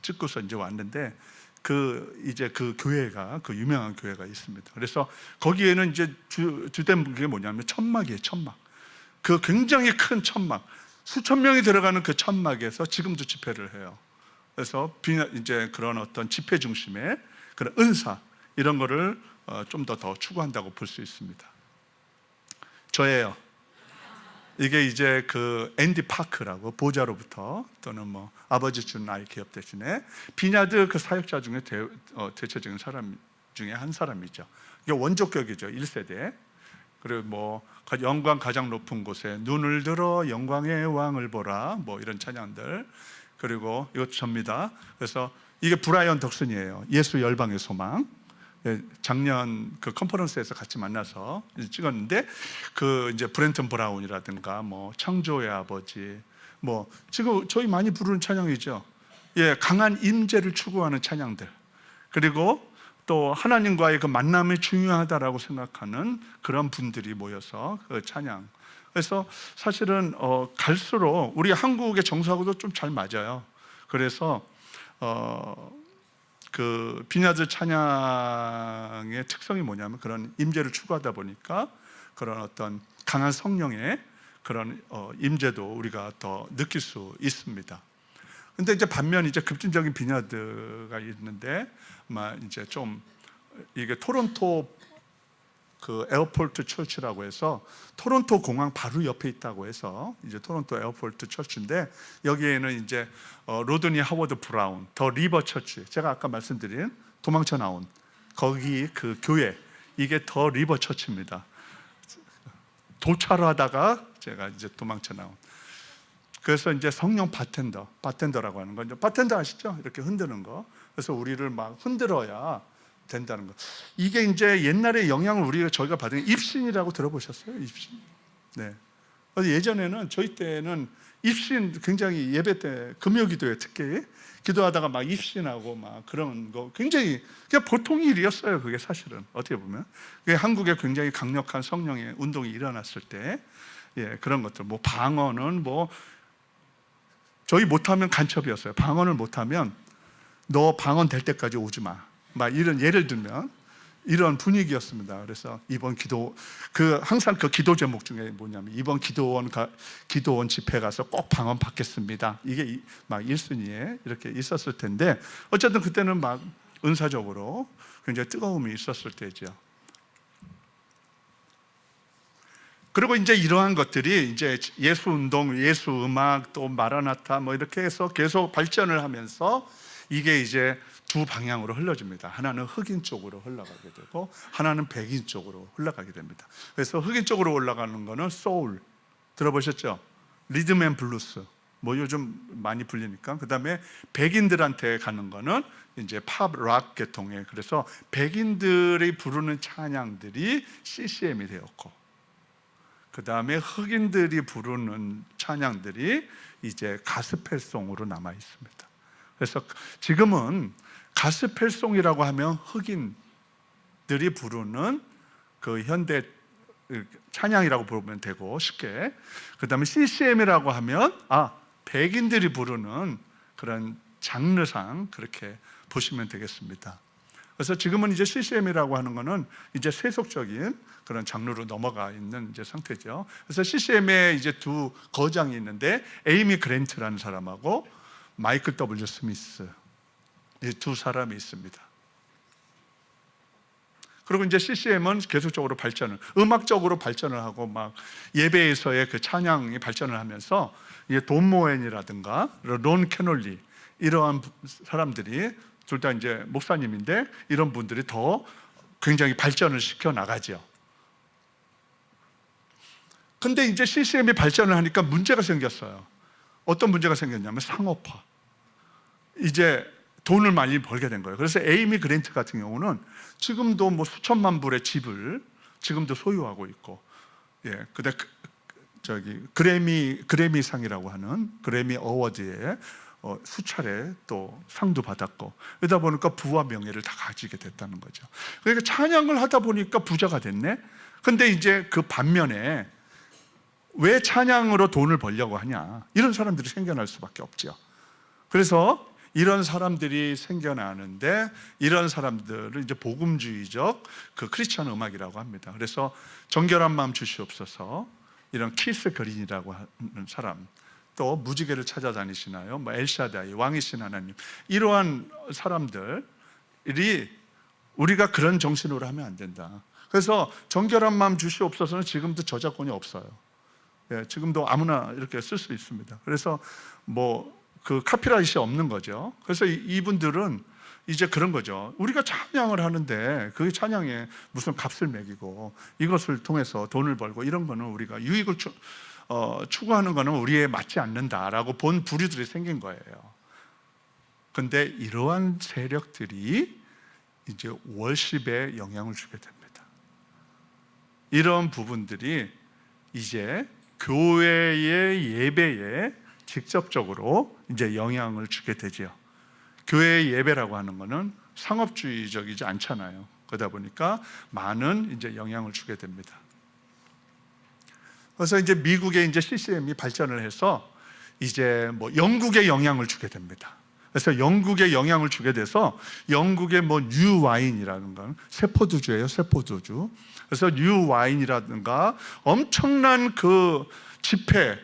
찍고서 이제 왔는데 이제 그 교회가 그 유명한 교회가 있습니다. 그래서 거기에는 이제 주된 게 뭐냐면 천막이에요. 천막. 그 굉장히 큰 천막. 수천 명이 들어가는 그 천막에서 지금도 집회를 해요. 그래서 이제 그런 어떤 집회 중심의 그런 은사 이런 거를 좀 더 추구한다고 볼 수 있습니다. 저예요. 이게 이제 그 앤디 파크라고 보좌로부터 또는 뭐 아버지 준 나의 기업 대신에 비냐드 그 사역자 중에 대체적인 사람 중에 한 사람이죠. 이게 원조격이죠. 1세대. 그리고 뭐 영광 가장 높은 곳에 눈을 들어 영광의 왕을 보라 뭐 이런 찬양들 그리고 이것도 접니다. 그래서 이게 브라이언 덕슨이에요. 예수 열방의 소망. 작년 그 컨퍼런스에서 같이 만나서 찍었는데 그 이제 브렌튼 브라운이라든가 뭐 창조의 아버지 뭐 지금 저희 많이 부르는 찬양이죠. 강한 임재를 추구하는 찬양들 그리고 또 하나님과의 그 만남이 중요하다라고 생각하는 그런 분들이 모여서 그 찬양. 그래서 사실은 갈수록 우리 한국의 정서하고도 좀 잘 맞아요. 그래서 그 비냐드 찬양의 특성이 뭐냐면 그런 임재를 추구하다 보니까 그런 어떤 강한 성령의 그런 임재도 우리가 더 느낄 수 있습니다. 근데 이제 반면 이제 급진적인 비냐드가 있는데 이제 좀 이게 토론토 그 에어포트 처치라고 해서 토론토 공항 바로 옆에 있다고 해서 이제 토론토 에어포트 처치인데 여기에는 이제 로드니 하워드 브라운 더 리버 처치 제가 아까 말씀드린 도망쳐 나온 거기 그 교회 이게 더 리버 처치입니다. 도차로 하다가 제가 이제 도망쳐 나온 그래서 이제 성령 바텐더라고 하는 건 바텐더 아시죠? 이렇게 흔드는 거. 그래서 우리를 막 흔들어야 된다는 거. 이게 이제 옛날에 영향을 저희가 받은 입신이라고 들어보셨어요? 입신. 네. 예전에는 저희 때는 입신 굉장히 예배 때 금요기도에 특히 기도하다가 막 입신하고 막 그런 거 굉장히 그냥 보통 일이었어요. 그게 사실은 어떻게 보면 그게 한국에 굉장히 강력한 성령의 운동이 일어났을 때 그런 것들 뭐 방언은 뭐 저희 못하면 간첩이었어요. 방언을 못하면 너 방언 될 때까지 오지 마. 막 이런 예를 들면 이런 분위기였습니다. 그래서 이번 기도 항상 그 기도 제목 중에 뭐냐면 이번 기도원 집회 가서 꼭 방언 받겠습니다. 이게 막 1순위에 이렇게 있었을 텐데 어쨌든 그때는 막 은사적으로 굉장히 뜨거움이 있었을 때죠. 그리고 이제 이러한 것들이 이제 예수 운동, 예수 음악, 또 마라나타 뭐 이렇게 해서 계속 발전을 하면서 이게 이제 두 방향으로 흘러집니다. 하나는 흑인 쪽으로 흘러가게 되고 하나는 백인 쪽으로 흘러가게 됩니다. 그래서 흑인 쪽으로 올라가는 거는 소울 들어보셨죠? 리듬 앤 블루스 뭐 요즘 많이 불리니까. 그 다음에 백인들한테 가는 거는 이제 팝, 락 계통에, 그래서 백인들이 부르는 찬양들이 CCM이 되었고, 그 다음에 흑인들이 부르는 찬양들이 이제 가스펠송으로 남아 있습니다. 그래서 지금은 가스펠송이라고 하면 흑인들이 부르는 그 현대 찬양이라고 부르면 되고 쉽게, 그 다음에 CCM이라고 하면 백인들이 부르는 그런 장르상 그렇게 보시면 되겠습니다. 그래서 지금은 이제 CCM이라고 하는 거는 이제 세속적인 그런 장르로 넘어가 있는 이제 상태죠. 그래서 CCM에 이제 두 거장이 있는데 에이미 그랜트라는 사람하고 마이클 W. 스미스, 이 두 사람이 있습니다. 그리고 이제 CCM은 계속적으로 음악적으로 발전을 하고 막 예배에서의 그 찬양이 발전을 하면서 이제 돈 모엔이라든가 론 캐놀리 이러한 사람들이 둘 다 이제 목사님인데 이런 분들이 더 굉장히 발전을 시켜 나가죠. 근데 이제 CCM이 발전을 하니까 문제가 생겼어요. 어떤 문제가 생겼냐면 상업화. 이제 돈을 많이 벌게 된 거예요. 그래서 에이미 그랜트 같은 경우는 지금도 뭐 수천만 불의 집을 지금도 소유하고 있고, 그다음 그래미상이라고 하는 그래미 어워드에 수차례 또 상도 받았고, 그러다 보니까 부와 명예를 다 가지게 됐다는 거죠. 그러니까 찬양을 하다 보니까 부자가 됐네. 근데 이제 그 반면에 왜 찬양으로 돈을 벌려고 하냐, 이런 사람들이 생겨날 수밖에 없죠. 그래서 이런 사람들이 생겨나는데 이런 사람들을 이제 복음주의적 그 크리스천 음악이라고 합니다. 그래서 정결한 마음 주시옵소서, 이런 키스 그린이라고 하는 사람, 또 무지개를 찾아다니시나요? 뭐 엘샤다이, 왕이신 하나님, 이러한 사람들이 우리가 그런 정신으로 하면 안 된다. 그래서 정결한 마음 주시옵소서는 지금도 저작권이 없어요. 지금도 아무나 이렇게 쓸 수 있습니다. 그래서 뭐 그 카피라이트이 없는 거죠. 그래서 이분들은 이제 그런 거죠. 우리가 찬양을 하는데 그 찬양에 무슨 값을 매기고 이것을 통해서 돈을 벌고 이런 거는 우리가 유익을 추구하는 거는 우리에 맞지 않는다라고 본 부류들이 생긴 거예요. 근데 이러한 세력들이 이제 월십에 영향을 주게 됩니다. 이런 부분들이 이제 교회의 예배에 직접적으로 이제 영향을 주게 되지요. 교회의 예배라고 하는 것은 상업주의적이지 않잖아요. 그러다 보니까 많은 이제 영향을 주게 됩니다. 그래서 이제 미국의 이제 CCM이 발전을 해서 이제 뭐 영국에 영향을 주게 됩니다. 그래서 영국에 영향을 주게 돼서 영국의 뭐 뉴 와인이라든가 세포도주예요, 세포도주. 그래서 뉴 와인이라든가 엄청난 그 집회,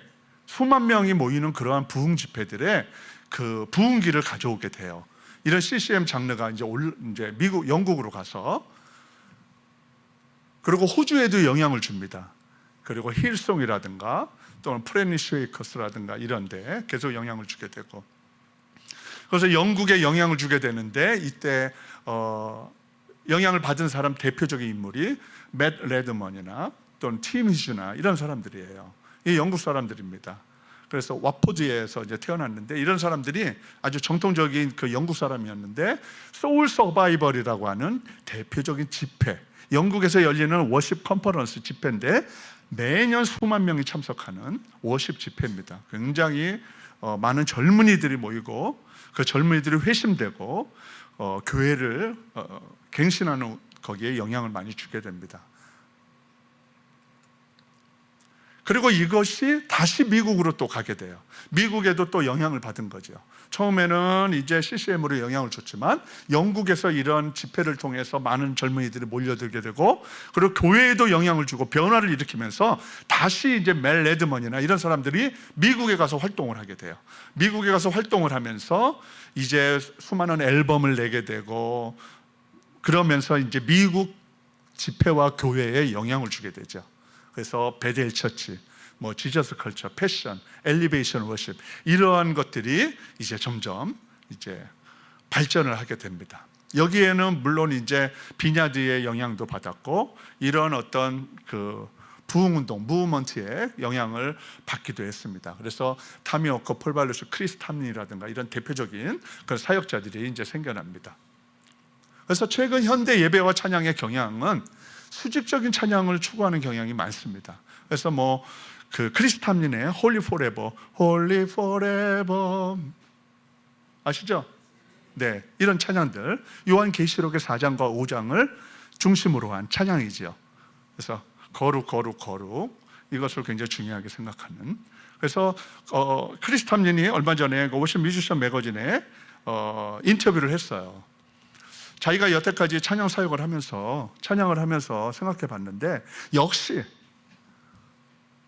수만 명이 모이는 그러한 부흥 집회들의 그 부흥기를 가져오게 돼요. 이런 CCM 장르가 이제 미국, 영국으로 가서, 그리고 호주에도 영향을 줍니다. 그리고 힐송이라든가 또는 프레니 쉐이커스라든가 이런데 계속 영향을 주게 되고, 그래서 영국에 영향을 주게 되는데 이때 영향을 받은 사람 대표적인 인물이 맷 레드먼이나 또는 팀 히즈나 이런 사람들이에요. 이 영국 사람들입니다. 그래서 와포드에서 이제 태어났는데 이런 사람들이 아주 정통적인 그 영국 사람이었는데 소울 서바이벌이라고 하는 대표적인 집회, 영국에서 열리는 워십 컨퍼런스 집회인데 매년 수만 명이 참석하는 워십 집회입니다. 굉장히 많은 젊은이들이 모이고 그 젊은이들이 회심되고 교회를 갱신하는 거기에 영향을 많이 주게 됩니다. 그리고 이것이 다시 미국으로 또 가게 돼요. 미국에도 또 영향을 받은 거죠. 처음에는 이제 CCM으로 영향을 줬지만 영국에서 이런 집회를 통해서 많은 젊은이들이 몰려들게 되고, 그리고 교회에도 영향을 주고 변화를 일으키면서 다시 이제 멜 레드먼이나 이런 사람들이 미국에 가서 활동을 하게 돼요. 미국에 가서 활동을 하면서 이제 수많은 앨범을 내게 되고, 그러면서 이제 미국 집회와 교회에 영향을 주게 되죠. 그래서 베델 처치, 뭐 지저스 컬처, 패션, 엘리베이션 워십, 이러한 것들이 이제 점점 이제 발전을 하게 됩니다. 여기에는 물론 이제 비냐드의 영향도 받았고, 이런 어떤 그 부흥운동, 무브먼트의 영향을 받기도 했습니다. 그래서 타미 워커, 폴 발루스, 크리스 탐린이라든가 이런 대표적인 그런 사역자들이 이제 생겨납니다. 그래서 최근 현대 예배와 찬양의 경향은 수직적인 찬양을 추구하는 경향이 많습니다. 그래서 뭐 그 크리스 탐린의 홀리 포레버, 홀리 포레버 아시죠? 네, 이런 찬양들, 요한계시록의 4장과 5장을 중심으로 한 찬양이지요. 그래서 거룩 거룩 거룩, 이것을 굉장히 중요하게 생각하는. 그래서 크리스 탐린이 얼마 전에 워십 뮤지션 매거진에 인터뷰를 했어요. 자기가 여태까지 찬양 사역을 하면서 찬양을 하면서 생각해 봤는데, 역시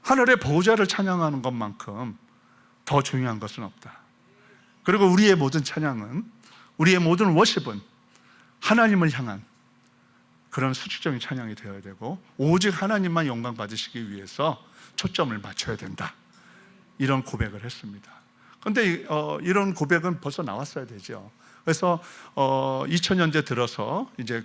하늘의 보호자를 찬양하는 것만큼 더 중요한 것은 없다. 그리고 우리의 모든 찬양은, 우리의 모든 워십은 하나님을 향한 그런 수직적인 찬양이 되어야 되고, 오직 하나님만 영광 받으시기 위해서 초점을 맞춰야 된다, 이런 고백을 했습니다. 그런데 이런 고백은 벌써 나왔어야 되죠. 그래서 2000년대 들어서 이제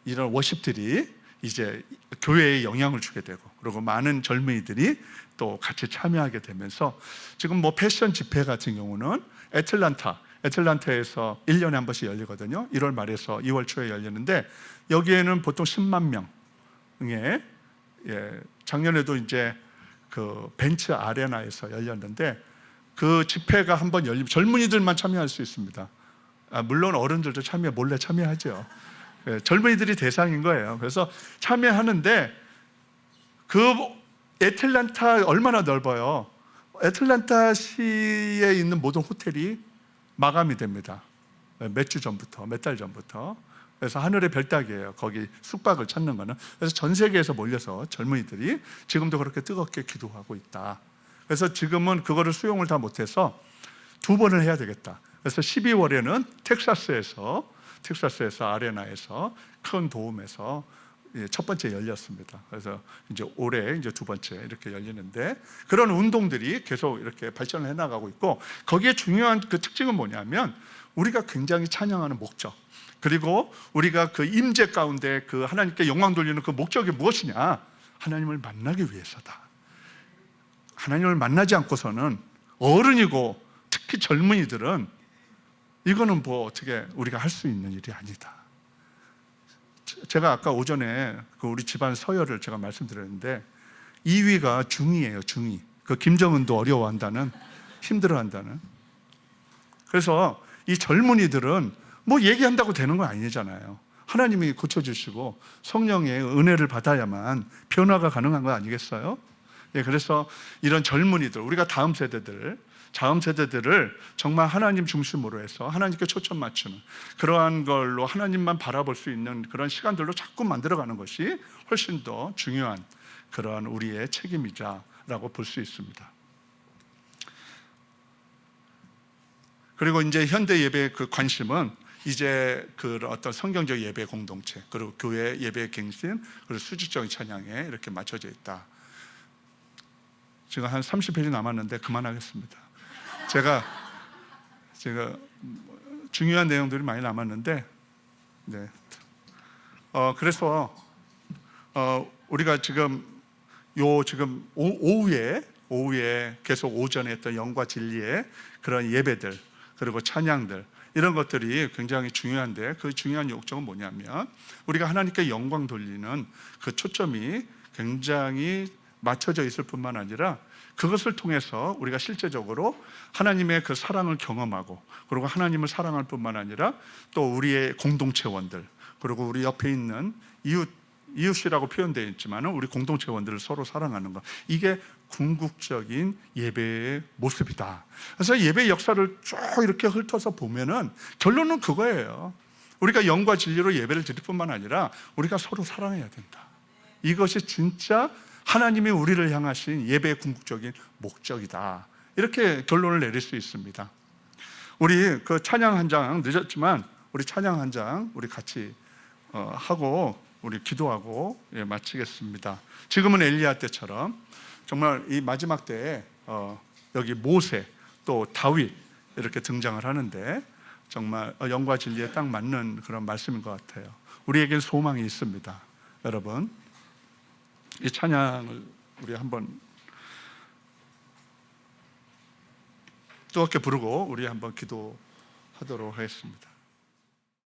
이런 워십들이 이제 교회에 영향을 주게 되고, 그리고 많은 젊은이들이 또 같이 참여하게 되면서 지금 뭐 패션 집회 같은 경우는 애틀란타에서 1년에 한 번씩 열리거든요. 1월 말에서 2월 초에 열리는데, 여기에는 보통 10만 명의, 작년에도 이제 그 벤츠 아레나에서 열렸는데, 그 집회가 한번 열리면 젊은이들만 참여할 수 있습니다. 물론 어른들도 몰래 참여하죠. 젊은이들이 대상인 거예요. 그래서 참여하는데, 그 애틀란타 얼마나 넓어요. 애틀란타 시에 있는 모든 호텔이 마감이 됩니다. 몇 달 전부터. 그래서 하늘의 별따기예요. 거기 숙박을 찾는 거는. 그래서 전 세계에서 몰려서 젊은이들이 지금도 그렇게 뜨겁게 기도하고 있다. 그래서 지금은 그거를 수용을 다 못해서 2번을 해야 되겠다. 그래서 12월에는 텍사스에서 아레나에서 큰 도움에서 첫 번째 열렸습니다. 그래서 이제 올해 이제 2번째 이렇게 열리는데, 그런 운동들이 계속 이렇게 발전을 해나가고 있고, 거기에 중요한 그 특징은 뭐냐면, 우리가 굉장히 찬양하는 목적, 그리고 우리가 그 임재 가운데 그 하나님께 영광 돌리는 그 목적이 무엇이냐? 하나님을 만나기 위해서다. 하나님을 만나지 않고서는 어른이고 특히 젊은이들은 이거는 뭐 어떻게 우리가 할 수 있는 일이 아니다. 제가 아까 오전에 그 우리 집안 서열을 제가 말씀드렸는데, 2위가 중이에요. 중이. 그 김정은도 어려워한다는, 힘들어한다는. 그래서 이 젊은이들은 뭐 얘기한다고 되는 건 아니잖아요. 하나님이 고쳐주시고 성령의 은혜를 받아야만 변화가 가능한 거 아니겠어요? 그래서 이런 젊은이들, 우리가 다음 세대들을 정말 하나님 중심으로 해서 하나님께 초점 맞추는 그러한 걸로 하나님만 바라볼 수 있는 그런 시간들로 자꾸 만들어가는 것이 훨씬 더 중요한 그런 우리의 책임이자라고 볼 수 있습니다. 그리고 이제 현대 예배의 그 관심은 이제 그 어떤 성경적 예배 공동체, 그리고 교회 예배 갱신, 그리고 수직적인 찬양에 이렇게 맞춰져 있다. 지금 한 30페이지 남았는데 그만하겠습니다. 제가 중요한 내용들이 많이 남았는데, 네. 그래서 우리가 지금 오후에 계속 오전에 했던 영과 진리의 그런 예배들, 그리고 찬양들, 이런 것들이 굉장히 중요한데, 그 중요한 요점은 뭐냐면, 우리가 하나님께 영광 돌리는 그 초점이 굉장히 맞춰져 있을 뿐만 아니라, 그것을 통해서 우리가 실제적으로 하나님의 그 사랑을 경험하고, 그리고 하나님을 사랑할 뿐만 아니라 또 우리의 공동체원들, 그리고 우리 옆에 있는 이웃이라고 표현되어 있지만 우리 공동체원들을 서로 사랑하는 것, 이게 궁극적인 예배의 모습이다. 그래서 예배 역사를 쭉 이렇게 훑어서 보면은 결론은 그거예요. 우리가 영과 진리로 예배를 드릴 뿐만 아니라 우리가 서로 사랑해야 된다. 이것이 진짜 하나님이 우리를 향하신 예배의 궁극적인 목적이다. 이렇게 결론을 내릴 수 있습니다. 우리 그 찬양 한 장, 늦었지만 우리 찬양 한 장 우리 같이 하고 우리 기도하고 마치겠습니다. 지금은 엘리야 때처럼 정말 이 마지막 때에 여기 모세 또 다윗 이렇게 등장을 하는데 정말 영과 진리에 딱 맞는 그런 말씀인 것 같아요. 우리에겐 소망이 있습니다. 여러분, 이 찬양을 우리 한번 뜨겁게 부르고 우리 한번 기도하도록 하겠습니다.